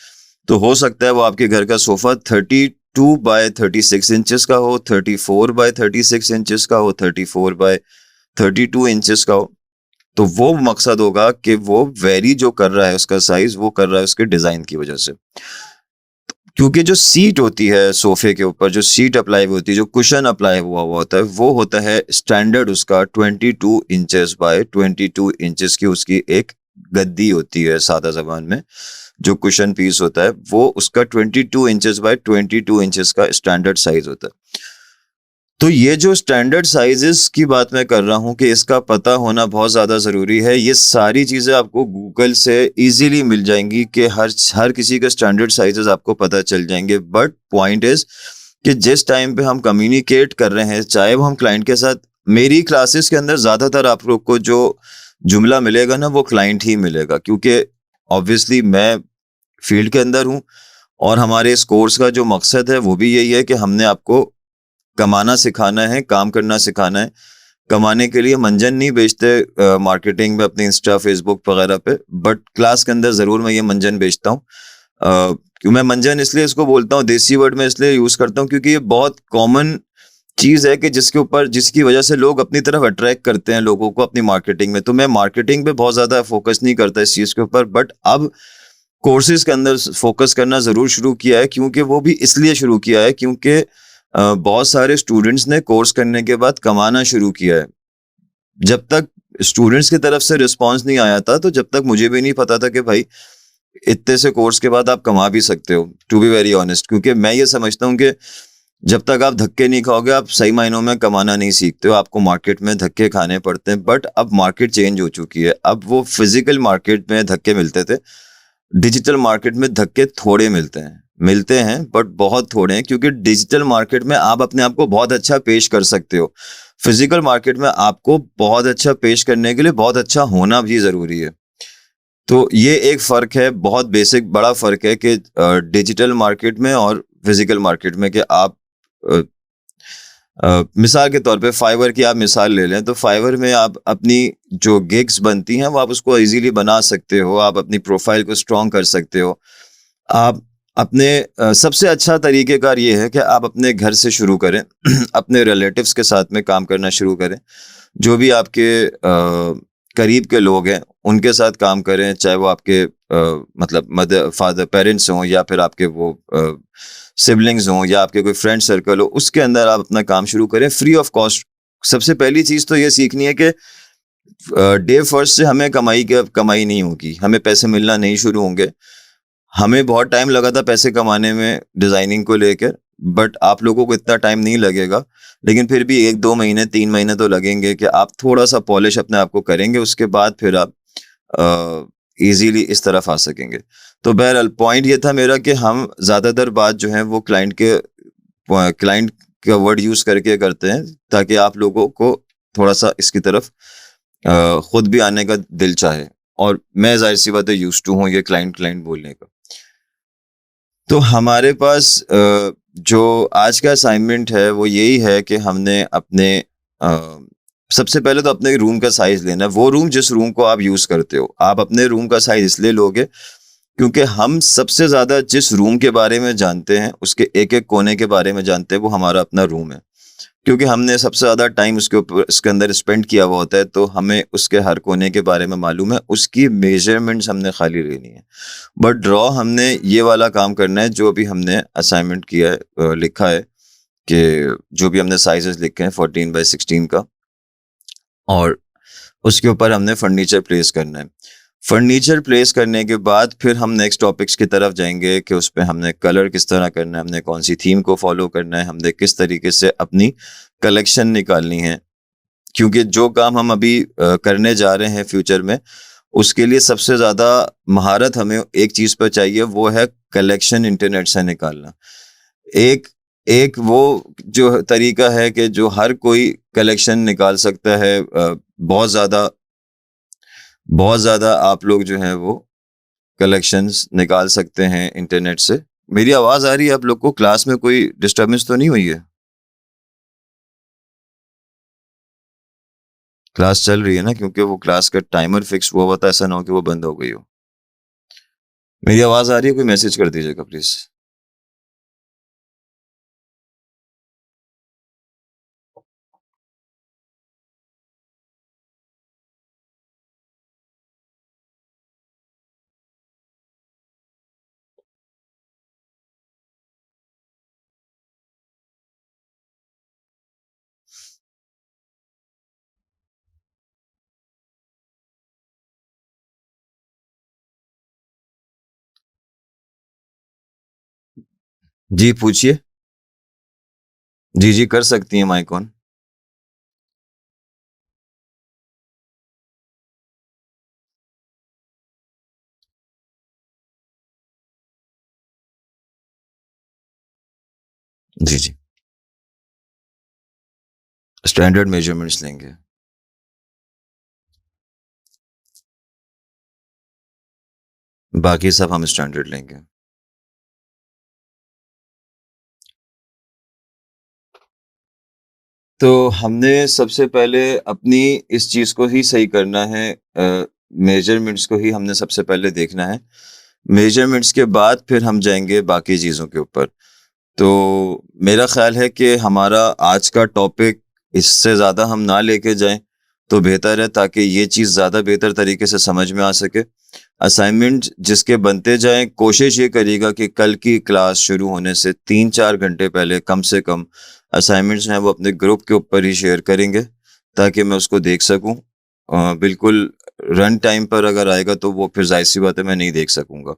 तो हो सकता है वो आपके घर का सोफा 32 बाय 36 इंचेस का हो, 34 बाय 36 इंचेस का हो, 34 बाय 32 इंचेस का हो। तो वो मकसद होगा कि वो वेरी जो कर रहा है, उसका साइज वो कर रहा है उसके डिजाइन की वजह से। क्योंकि जो सीट होती है सोफे के ऊपर, जो सीट अप्लाई होती है, जो कुशन अप्लाई हुआ हुआ होता है, वो होता है स्टैंडर्ड उसका 22 इंचेस बाय 22 इंचेस की उसकी एक गद्दी होती है। सादा जबान में जो कुशन पीस होता है, वो उसका 22 इंचेस बाय 22 इंचेस का स्टैंडर्ड साइज होता है। तो ये जो स्टैंडर्ड साइजेस की बात मैं कर रहा हूँ, कि इसका पता होना बहुत ज़्यादा ज़रूरी है। ये सारी चीज़ें आपको गूगल से इजीली मिल जाएंगी, कि हर किसी का स्टैंडर्ड साइजेस आपको पता चल जाएंगे। बट पॉइंट इज कि जिस टाइम पे हम कम्युनिकेट कर रहे हैं, चाहे वो हम क्लाइंट के साथ, मेरी क्लासेस के अंदर ज़्यादातर आप लोग को जो जुमला मिलेगा ना, वो क्लाइंट ही मिलेगा, क्योंकि ऑब्वियसली मैं फील्ड के अंदर हूँ, और हमारे इस कोर्स का जो मकसद है वो भी यही है कि हमने आपको कमाना सिखाना है, काम करना सिखाना है। कमाने के लिए मंजन नहीं बेचते मार्केटिंग में अपने इंस्टा, फेसबुक वगैरह पे, बट क्लास के अंदर ज़रूर मैं ये मंजन बेचता हूँ। क्यों मैं मंजन इसलिए इसको बोलता हूँ, देसी वर्ड में इसलिए यूज़ करता हूँ क्योंकि ये बहुत कॉमन चीज़ है कि जिसकी वजह से लोग अपनी तरफ अट्रैक्ट करते हैं लोगों को अपनी मार्केटिंग में। तो मैं मार्केटिंग पे बहुत ज़्यादा फ़ोकस नहीं करता इस चीज़ के ऊपर, बट अब कोर्सेज़ के अंदर फ़ोकस करना ज़रूर शुरू किया है, क्योंकि वो भी इसलिए शुरू किया है क्योंकि बहुत सारे स्टूडेंट्स ने कोर्स करने के बाद कमाना शुरू किया है। जब तक स्टूडेंट्स की तरफ से रिस्पॉन्स नहीं आया था, तो जब तक मुझे भी नहीं पता था कि भाई इतने से कोर्स के बाद आप कमा भी सकते हो, टू बी वेरी ऑनेस्ट। क्योंकि मैं ये समझता हूँ कि जब तक आप धक्के नहीं खाओगे, आप सही मायनों में कमाना नहीं सीखते हो। आपको मार्केट में धक्के खाने पड़ते हैं, बट अब मार्केट चेंज हो चुकी है। अब वो फिजिकल मार्केट में धक्के मिलते थे, डिजिटल मार्केट में धक्के थोड़े मिलते हैं बट बहुत थोड़े हैं, क्योंकि डिजिटल मार्केट में आप अपने आप को बहुत अच्छा पेश कर सकते हो। फिजिकल मार्केट में आपको बहुत अच्छा पेश करने के लिए बहुत अच्छा होना भी ज़रूरी है। तो ये एक फ़र्क है, बहुत बेसिक बड़ा फ़र्क है कि डिजिटल मार्केट में और फिजिकल मार्केट में, कि आप अ मिसाल के तौर पे फाइवर की आप मिसाल ले लें, तो फाइवर में आप अपनी जो गिग्स बनती हैं वो आप उसको इजीली बना सकते हो, आप अपनी प्रोफाइल को स्ट्रॉन्ग कर सकते हो। आप अपने सबसे अच्छा तरीक़ेकार ये है कि आप अपने घर से शुरू करें, अपने रिलेटिव्स के साथ में काम करना शुरू करें। जो भी आपके करीब के लोग हैं, उनके साथ काम करें, चाहे वो आपके मतलब मदर फादर पेरेंट्स हों, या फिर आपके वो सिबलिंग्स हों, या आपके कोई फ्रेंड सर्कल हो, उसके अंदर आप अपना काम शुरू करें फ्री ऑफ कॉस्ट। सबसे पहली चीज़ तो ये सीखनी है कि डे फर्स्ट से हमें कमाई नहीं होगी, हमें पैसे मिलना नहीं शुरू होंगे। हमें बहुत टाइम लगा था पैसे कमाने में डिज़ाइनिंग को लेकर, बट आप लोगों को इतना टाइम नहीं लगेगा। लेकिन फिर भी 1-2 महीने, 3 महीने तो लगेंगे कि आप थोड़ा-सा पॉलिश अपने आप को करेंगे, उसके बाद फिर आप ईज़िली इस तरफ आ सकेंगे। तो बहरहाल पॉइंट ये था मेरा कि हम ज़्यादातर बात जो है वो क्लाइंट का वर्ड यूज़ करके करते हैं, ताकि आप लोगों को थोड़ा-सा इसकी तरफ खुद भी आने का दिल चाहे। और मैं ज़ाहिर-सी बात है यूज़्ड टू हूँ ये क्लाइंट बोलने का। तो हमारे पास जो आज का असाइनमेंट है वो यही है कि हमने अपने अ, सबसे पहले तो अपने रूम का साइज़ लेना है। वो रूम जिस रूम को आप यूज़ करते हो, आप अपने रूम का साइज़ इसलिए लोगे क्योंकि हम सबसे ज़्यादा जिस रूम के बारे में जानते हैं, उसके एक-एक कोने के बारे में जानते हैं, वो हमारा अपना रूम है। क्योंकि हमने सबसे ज़्यादा टाइम उसके अंदर स्पेंड किया हुआ होता है, तो हमें उसके हर कोने के बारे में मालूम है, उसकी मेज़रमेंट्स हमने खाली लेनी है। बट ड्रॉ हमने ये वाला काम करना है, जो अभी हमने असाइनमेंट किया है, लिखा है कि जो भी हमने साइज़ेज़ लिखे हैं 14 बाय 16 का, और उसके ऊपर हमने फर्नीचर प्लेस करना है। फर्नीचर प्लेस करने के बाद फिर हम नेक्स्ट टॉपिक्स की तरफ जाएँगे कि उसपे हमने कलर किस तरह करना है, हमने कौन-सी थीम को फ़ॉलो करना है, हमने किस तरीके से अपनी कलेक्शन निकालनी है। क्योंकि जो काम हम अभी करने जा रहे हैं फ्यूचर में, उसके लिए सबसे ज़्यादा महारत हमें एक चीज़ पे चाहिए, वो है कलेक्शन इंटरनेट से निकालना। एक एक वो जो तरीका है कि जो हर कोई कलेक्शन निकाल सकता है, बहुत ज़्यादा आप लोग जो हैं वो कलेक्शंस निकाल सकते हैं इंटरनेट से। मेरी आवाज़ आ रही है आप लोग को? क्लास में कोई डिस्टर्बेंस तो नहीं हुई है? क्लास चल रही है ना? क्योंकि वो क्लास का टाइमर फिक्स हुआ हुआ था, ऐसा ना हो कि वो बंद हो गई हो। मेरी आवाज़ आ रही है? कोई मैसेज कर दीजिएगा प्लीज़। जी, पूछिए। जी, जी, कर सकती हैं माइक ऑन। जी, जी। स्टैंडर्ड मेजरमेंट्स लेंगे। बाकी सब हम स्टैंडर्ड लेंगे। तो हमने सबसे पहले अपनी इस चीज़ को ही सही करना है, मेजरमेंट्स को ही हमने सबसे पहले देखना है। मेजरमेंट्स के बाद फिर हम जाएँगे बाकी चीज़ों के ऊपर। तो मेरा ख़्याल है कि हमारा आज का टॉपिक इससे ज़्यादा हम ना लेके जाएँ, तो बेहतर है, ताकि ये चीज़ ज़्यादा बेहतर तरीके से समझ में आ सके। असाइनमेंट जिसके बनते जाएँ, कोशिश ये करिएगा कि कल की क्लास शुरू होने से 3-4 घंटे पहले कम से कम असाइनमेंट्स हैं वो अपने ग्रुप के ऊपर ही शेयर करेंगे, ताकि मैं उसको देख सकूँ। बिल्कुल रन टाइम पर अगर आएगा तो वो फिर ज़ाहिर-सी बात है मैं नहीं देख सकूँगा।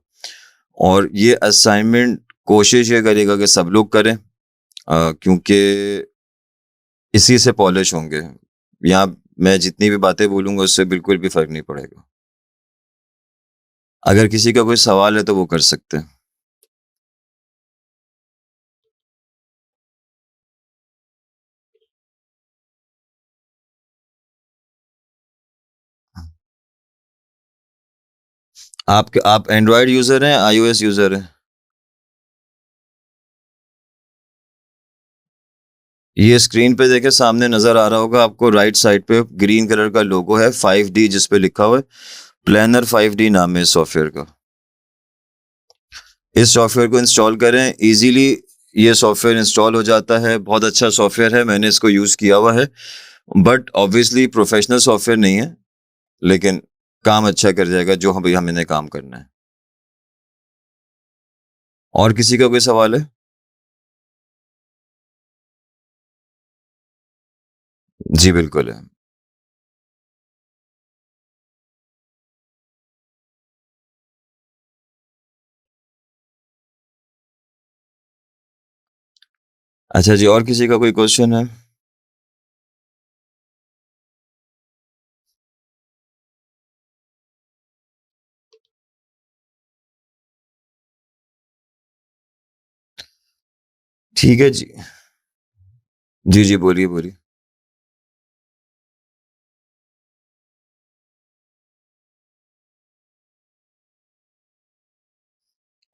और ये असाइनमेंट कोशिश ये करिएगा कि सब लोग करें, क्योंकि इसी से पॉलिश होंगे। यहाँ मैं जितनी भी बातें बोलूँगा उससे बिल्कुल भी फ़र्क नहीं पड़ेगा। अगर किसी का कोई सवाल है तो वो कर सकते हैं। आप एंड्रॉयड यूज़र हैं, आईओएस यूज़र हैं? ये स्क्रीन पे देखें, सामने नज़र आ रहा होगा आपको, राइट साइड पे ग्रीन कलर का लोगो है 5D जिस पे लिखा हुआ है। प्लानर 5D नाम है इस सॉफ्टवेयर का। इस सॉफ्टवेयर को इंस्टॉल करें, ईज़िली ये सॉफ्टवेयर इंस्टॉल हो जाता है। बहुत अच्छा सॉफ्टवेयर है, मैंने इसको यूज़ किया हुआ है। बट ऑब्वियसली प्रोफेशनल सॉफ्टवेयर नहीं है, लेकिन काम अच्छा कर जाएगा जो हमें काम करना है। और किसी का कोई सवाल है? जी, बिल्कुल है। अच्छा जी, और किसी का कोई क्वेश्चन है? ठीक है जी। जी, जी, बोलिए, बोलिए।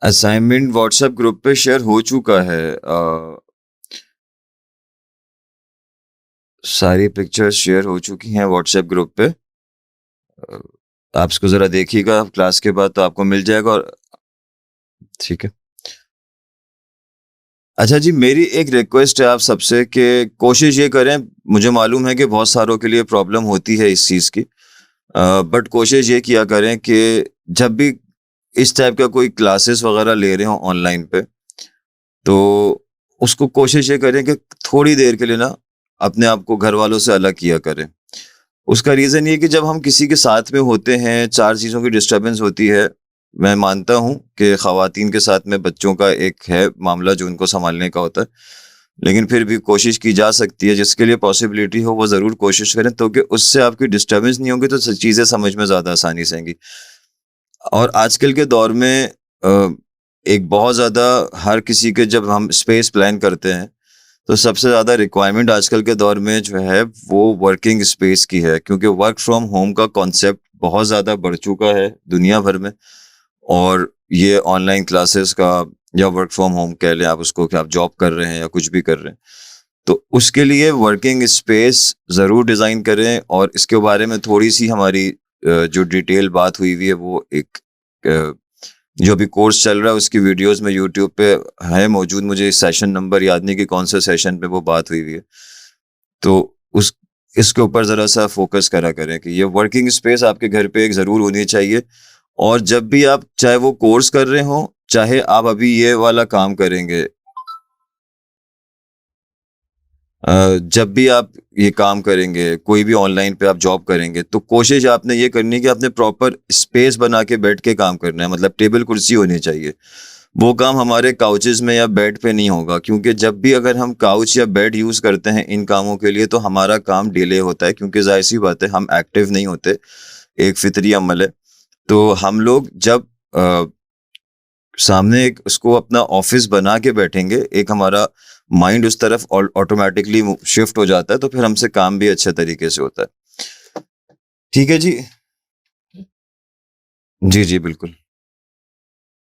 असाइनमेंट व्हाट्सएप ग्रुप पे शेयर हो चुका है। सारी पिक्चर्स शेयर हो चुकी हैं व्हाट्सएप ग्रुप पे। अ, आप इसको ज़रा देखिएगा क्लास के बाद, तो आपको मिल जाएगा। और ठीक है। अच्छा जी, मेरी एक रिक्वेस्ट है आप सबसे कि कोशिश ये करें, मुझे मालूम है कि बहुत सारों के लिए प्रॉब्लम होती है इस चीज़ की। बट कोशिश ये किया करें कि जब भी इस टाइप का कोई क्लासेस वगैरह ले रहे हो ऑनलाइन पे, तो उसको कोशिश ये करें कि थोड़ी देर के लिए ना अपने आप को घर वालों से अलग किया करें। उसका रीज़न ये है कि जब हम किसी के साथ में होते हैं, 4 चीज़ों की डिस्टर्बेंस होती है। मैं मानता हूँ कि ख़वातीन के साथ में बच्चों का एक है मामला जो उनको सँभालने का होता है। लेकिन फिर भी कोशिश की जा सकती है, जिसके लिए पॉसिबिलिटी हो वो ज़रूर कोशिश करें, तो कि उससे आपकी डिस्टर्बेंस नहीं होगी, तो चीज़ें समझ में ज़्यादा आसानी से आएँगी। और आजकल के दौर में एक बहुत ज़्यादा हर किसी के जब हम स्पेस प्लान करते हैं, तो सबसे ज़्यादा रिक्वायरमेंट आजकल के दौर में जो है वो वर्किंग स्पेस की है, क्योंकि वर्क फ्रॉम होम का कॉन्सेप्ट बहुत ज़्यादा बढ़ चुका है दुनिया भर में। और ये ऑनलाइन क्लासेस का या वर्क फ्रॉम होम कह लें आप उसको, कि आप जॉब कर रहे हैं या कुछ भी कर रहे हैं, तो उसके लिए वर्किंग स्पेस ज़रूर डिज़ाइन करें। और इसके बारे में थोड़ी सी हमारी जो डिटेल बात हुई हुई है वो एक जो अभी कोर्स चल रहा है उसकी वीडियोस में यूट्यूब पे है मौजूद। मुझे सेशन नंबर याद नहीं कि कौन से सेशन पे वो बात हुई हुई है। तो उस इसके ऊपर ज़रा सा फोकस करा करें कि ये वर्किंग स्पेस आपके घर पे एक ज़रूर होनी चाहिए। और जब भी आप, चाहे वो कोर्स कर रहे हो, चाहे आप अभी ये वाला काम करेंगे, जब भी आप ये काम करेंगे, कोई भी ऑनलाइन पे आप जॉब करेंगे, तो कोशिश आपने ये करनी है कि आपने प्रॉपर स्पेस बना के बैठ के काम करना है, मतलब टेबल कुर्सी होनी चाहिए। वो काम हमारे काउचेज़ में या बेड पे नहीं होगा, क्योंकि जब भी अगर हम काउच या बेड यूज़ करते हैं इन कामों के लिए, तो हमारा काम डिले होता है, क्योंकि ज़ाहिर-सी बात है हम एक्टिव नहीं होते, एक फ़ितरी अमल है। तो हम लोग जब अ, सामने एक उसको अपना ऑफ़िस बना के बैठेंगे, एक हमारा माइंड उस तरफ ऑटोमैटिकली शिफ्ट हो जाता है, तो फिर हमसे काम भी अच्छे तरीके से होता है। ठीक है जी। जी, जी, बिल्कुल।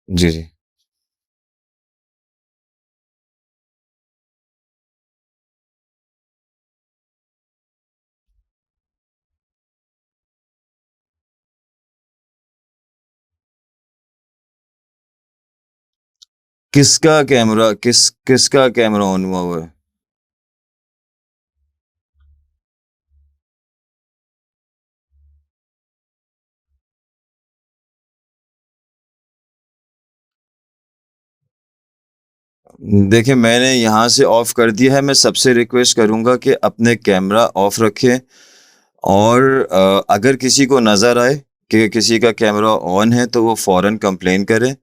जी, जी। किसका कैमरा ऑन हुआ हुआ है? देखिए, मैंने यहाँ से ऑफ कर दिया है। मैं सबसे रिक्वेस्ट करूँगा कि अपने कैमरा ऑफ रखें और अगर किसी को नज़र आए कि किसी का कैमरा ऑन है तो वो फ़ौरन कंप्लेन करें।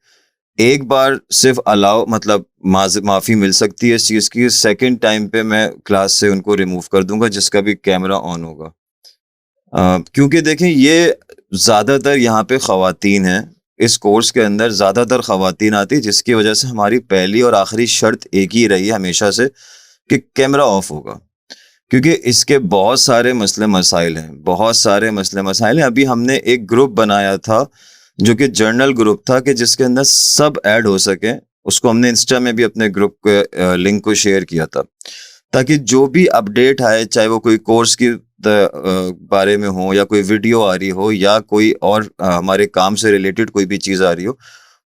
एक बार सिर्फ़ अलाउ मतलब माफ़ी मिल सकती है इस चीज़ की, सेकंड टाइम पे मैं क्लास से उनको रिमूव कर दूँगा जिसका भी कैमरा ऑन होगा। क्योंकि देखें ये ज़्यादातर यहाँ पे ख़वातीन हैं, इस कोर्स के अंदर ज़्यादातर ख़वातीन आती हैं जिसकी वज़ह से हमारी पहली और आखिरी शर्त एक ही रही है हमेशा से कि कैमरा ऑफ होगा। क्योंकि इसके बहुत सारे मसले-मसाइल हैं, बहुत सारे मसले-मसाइल हैं। अभी हमने एक ग्रुप बनाया था, जो कि जर्नल ग्रुप था कि जिसके अंदर सब ऐड हो सकें। उसको हमने इंस्टा में भी अपने ग्रुप के लिंक को शेयर किया था, ताकि जो भी अपडेट आए, चाहे वो कोई कोर्स की बारे में हो या कोई वीडियो आ रही हो या कोई और हमारे काम से रिलेटेड कोई भी चीज़ आ रही हो,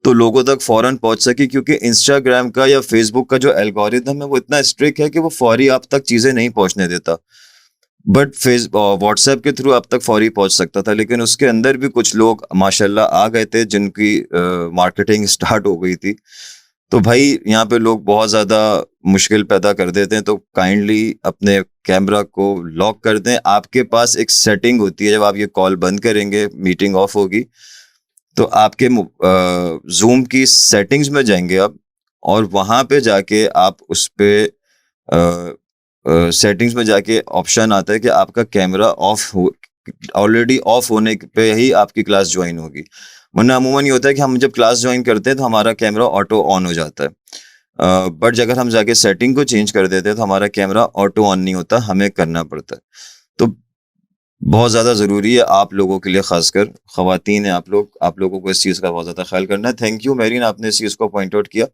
तो लोगों तक फ़ौरन पहुँच सके क्योंकि इंस्टाग्राम का या फ़ेसबुक का जो एल्गोरिदम है वो इतना स्ट्रिक्ट है कि वो फ़ौरी आप तक चीज़ें नहीं पहुँचने देता। बट व्हाट्सऐप के थ्रू आप तक फ़ौरी पहुँच सकता था, लेकिन उसके अंदर भी कुछ लोग माशाल्लाह आ गए थे जिनकी मार्केटिंग स्टार्ट हो गई थी। तो भाई यहाँ पे लोग बहुत ज़्यादा मुश्किल पैदा कर देते हैं, तो काइंडली अपने कैमरा को लॉक कर दें। आपके पास एक सेटिंग होती है, जब आप ये कॉल बंद करेंगे, मीटिंग ऑफ होगी, तो आपके ज़ूम की सेटिंग्स में जाएँगे आप और वहाँ पे जाके आप उस पे सेटिंग्स में जाके ऑप्शन आता है कि आपका कैमरा ऑफ हो ऑलरेडी ऑफ होने पे ही आपकी क्लास जॉइन होगी। वरना अमूमन ये होता है कि हम जब क्लास जॉइन करते हैं तो हमारा कैमरा ऑटो ऑन हो जाता है। बट अगर हम जाके सेटिंग को चेंज कर देते हैं तो हमारा कैमरा ऑटो ऑन नहीं होता, हमें करना पड़ता है। तो बहुत ज़्यादा ज़रूरी है आप लोगों के लिए, ख़ासकर ख़वातीन हैं आप लोगों को इस चीज़ का बहुत ज़्यादा ख़्याल करना है। थैंक यू मेरीन, आपने इस चीज़ को पॉइंट आउट किया।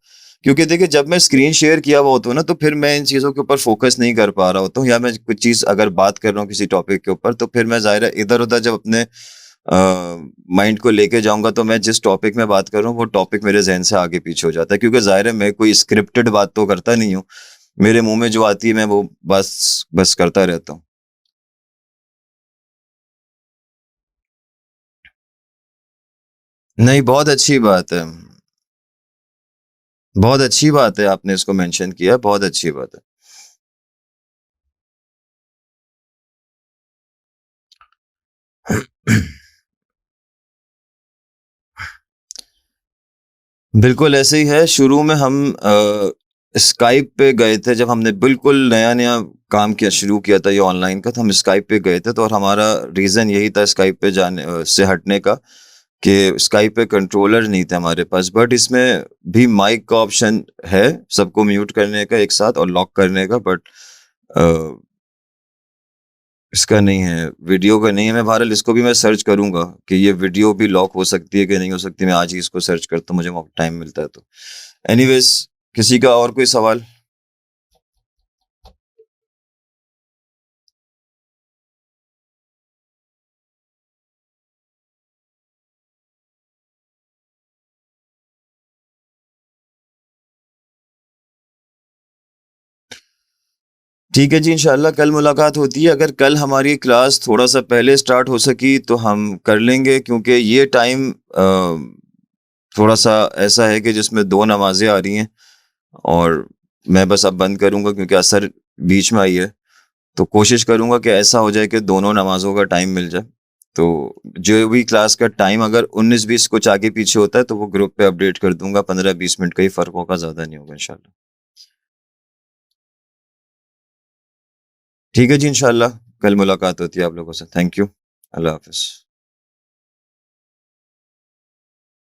क्योंकि देखिए जब मैं स्क्रीन शेयर किया हुआ होता हूँ ना, तो फिर मैं इन चीज़ों के ऊपर फ़ोकस नहीं कर पा रहा होता हूँ, या मैं कुछ चीज़ अगर बात कर रहा हूँ किसी टॉपिक के ऊपर, तो फिर मैं ज़ाहिर है इधर-उधर जब अपने माइंड को लेके जाऊँगा, तो मैं जिस टॉपिक में बात कर रहा हूँ वो टॉपिक मेरे ज़हन से आगे-पीछे हो जाता है। क्योंकि ज़ाहिर है मैं कोई स्क्रिप्टेड बात तो करता नहीं हूँ। मेरे मुँह में जो आती है मैं वो बस बस करता रहता हूँ। नहीं, बहुत अच्छी बात है। बहुत अच्छी बात है आपने इसको मेंशन किया, बहुत अच्छी बात है। बिल्कुल ऐसे ही है, शुरू में हम स्काइप पे गए थे, जब हमने बिल्कुल नया-नया काम किया शुरू किया था ये ऑनलाइन का, तो हम स्काइप पे गए थे, तो और हमारा रीज़न यही था स्काइप पे से हटने का कि स्काइप पे कंट्रोलर नहीं थे हमारे पास। बट इसमें भी माइक का ऑप्शन है, सबको म्यूट करने का एक साथ और लॉक करने का, बट अ इसका नहीं है, वीडियो का नहीं है। मैं बहरहाल इसको भी मैं सर्च करूँगा कि ये वीडियो भी लॉक हो सकती है कि नहीं हो सकती। मैं आज ही इसको सर्च करता हूँ, मुझे टाइम मिलता है तो। एनीवेज़, किसी का और कोई सवाल? ठीक है जी, इंशाअल्लाह कल मुलाकात होती है। अगर कल हमारी क्लास थोड़ा-सा पहले स्टार्ट हो सकी तो हम कर लेंगे, क्योंकि ये टाइम थोड़ा-सा ऐसा है कि जिसमें 2 नमाज़ें आ रही हैं और मैं बस अब बंद करूँगा क्योंकि असर बीच में आई है। तो कोशिश करूँगा कि ऐसा हो जाए कि दोनों नमाज़ों का टाइम मिल जाए। तो जो भी क्लास का टाइम अगर 19-20 कुछ आगे पीछे होता है तो वो ग्रुप पे अपडेट कर दूँगा, 15-20 मिनट का ही फ़र्क होगा, ज़्यादा नहीं होगा इंशाल्लाह। ठीक है जी, इंशाल्लाह कल मुलाकात होती है आप लोगों से। Thank you. अल्लाह हाफ़िज़।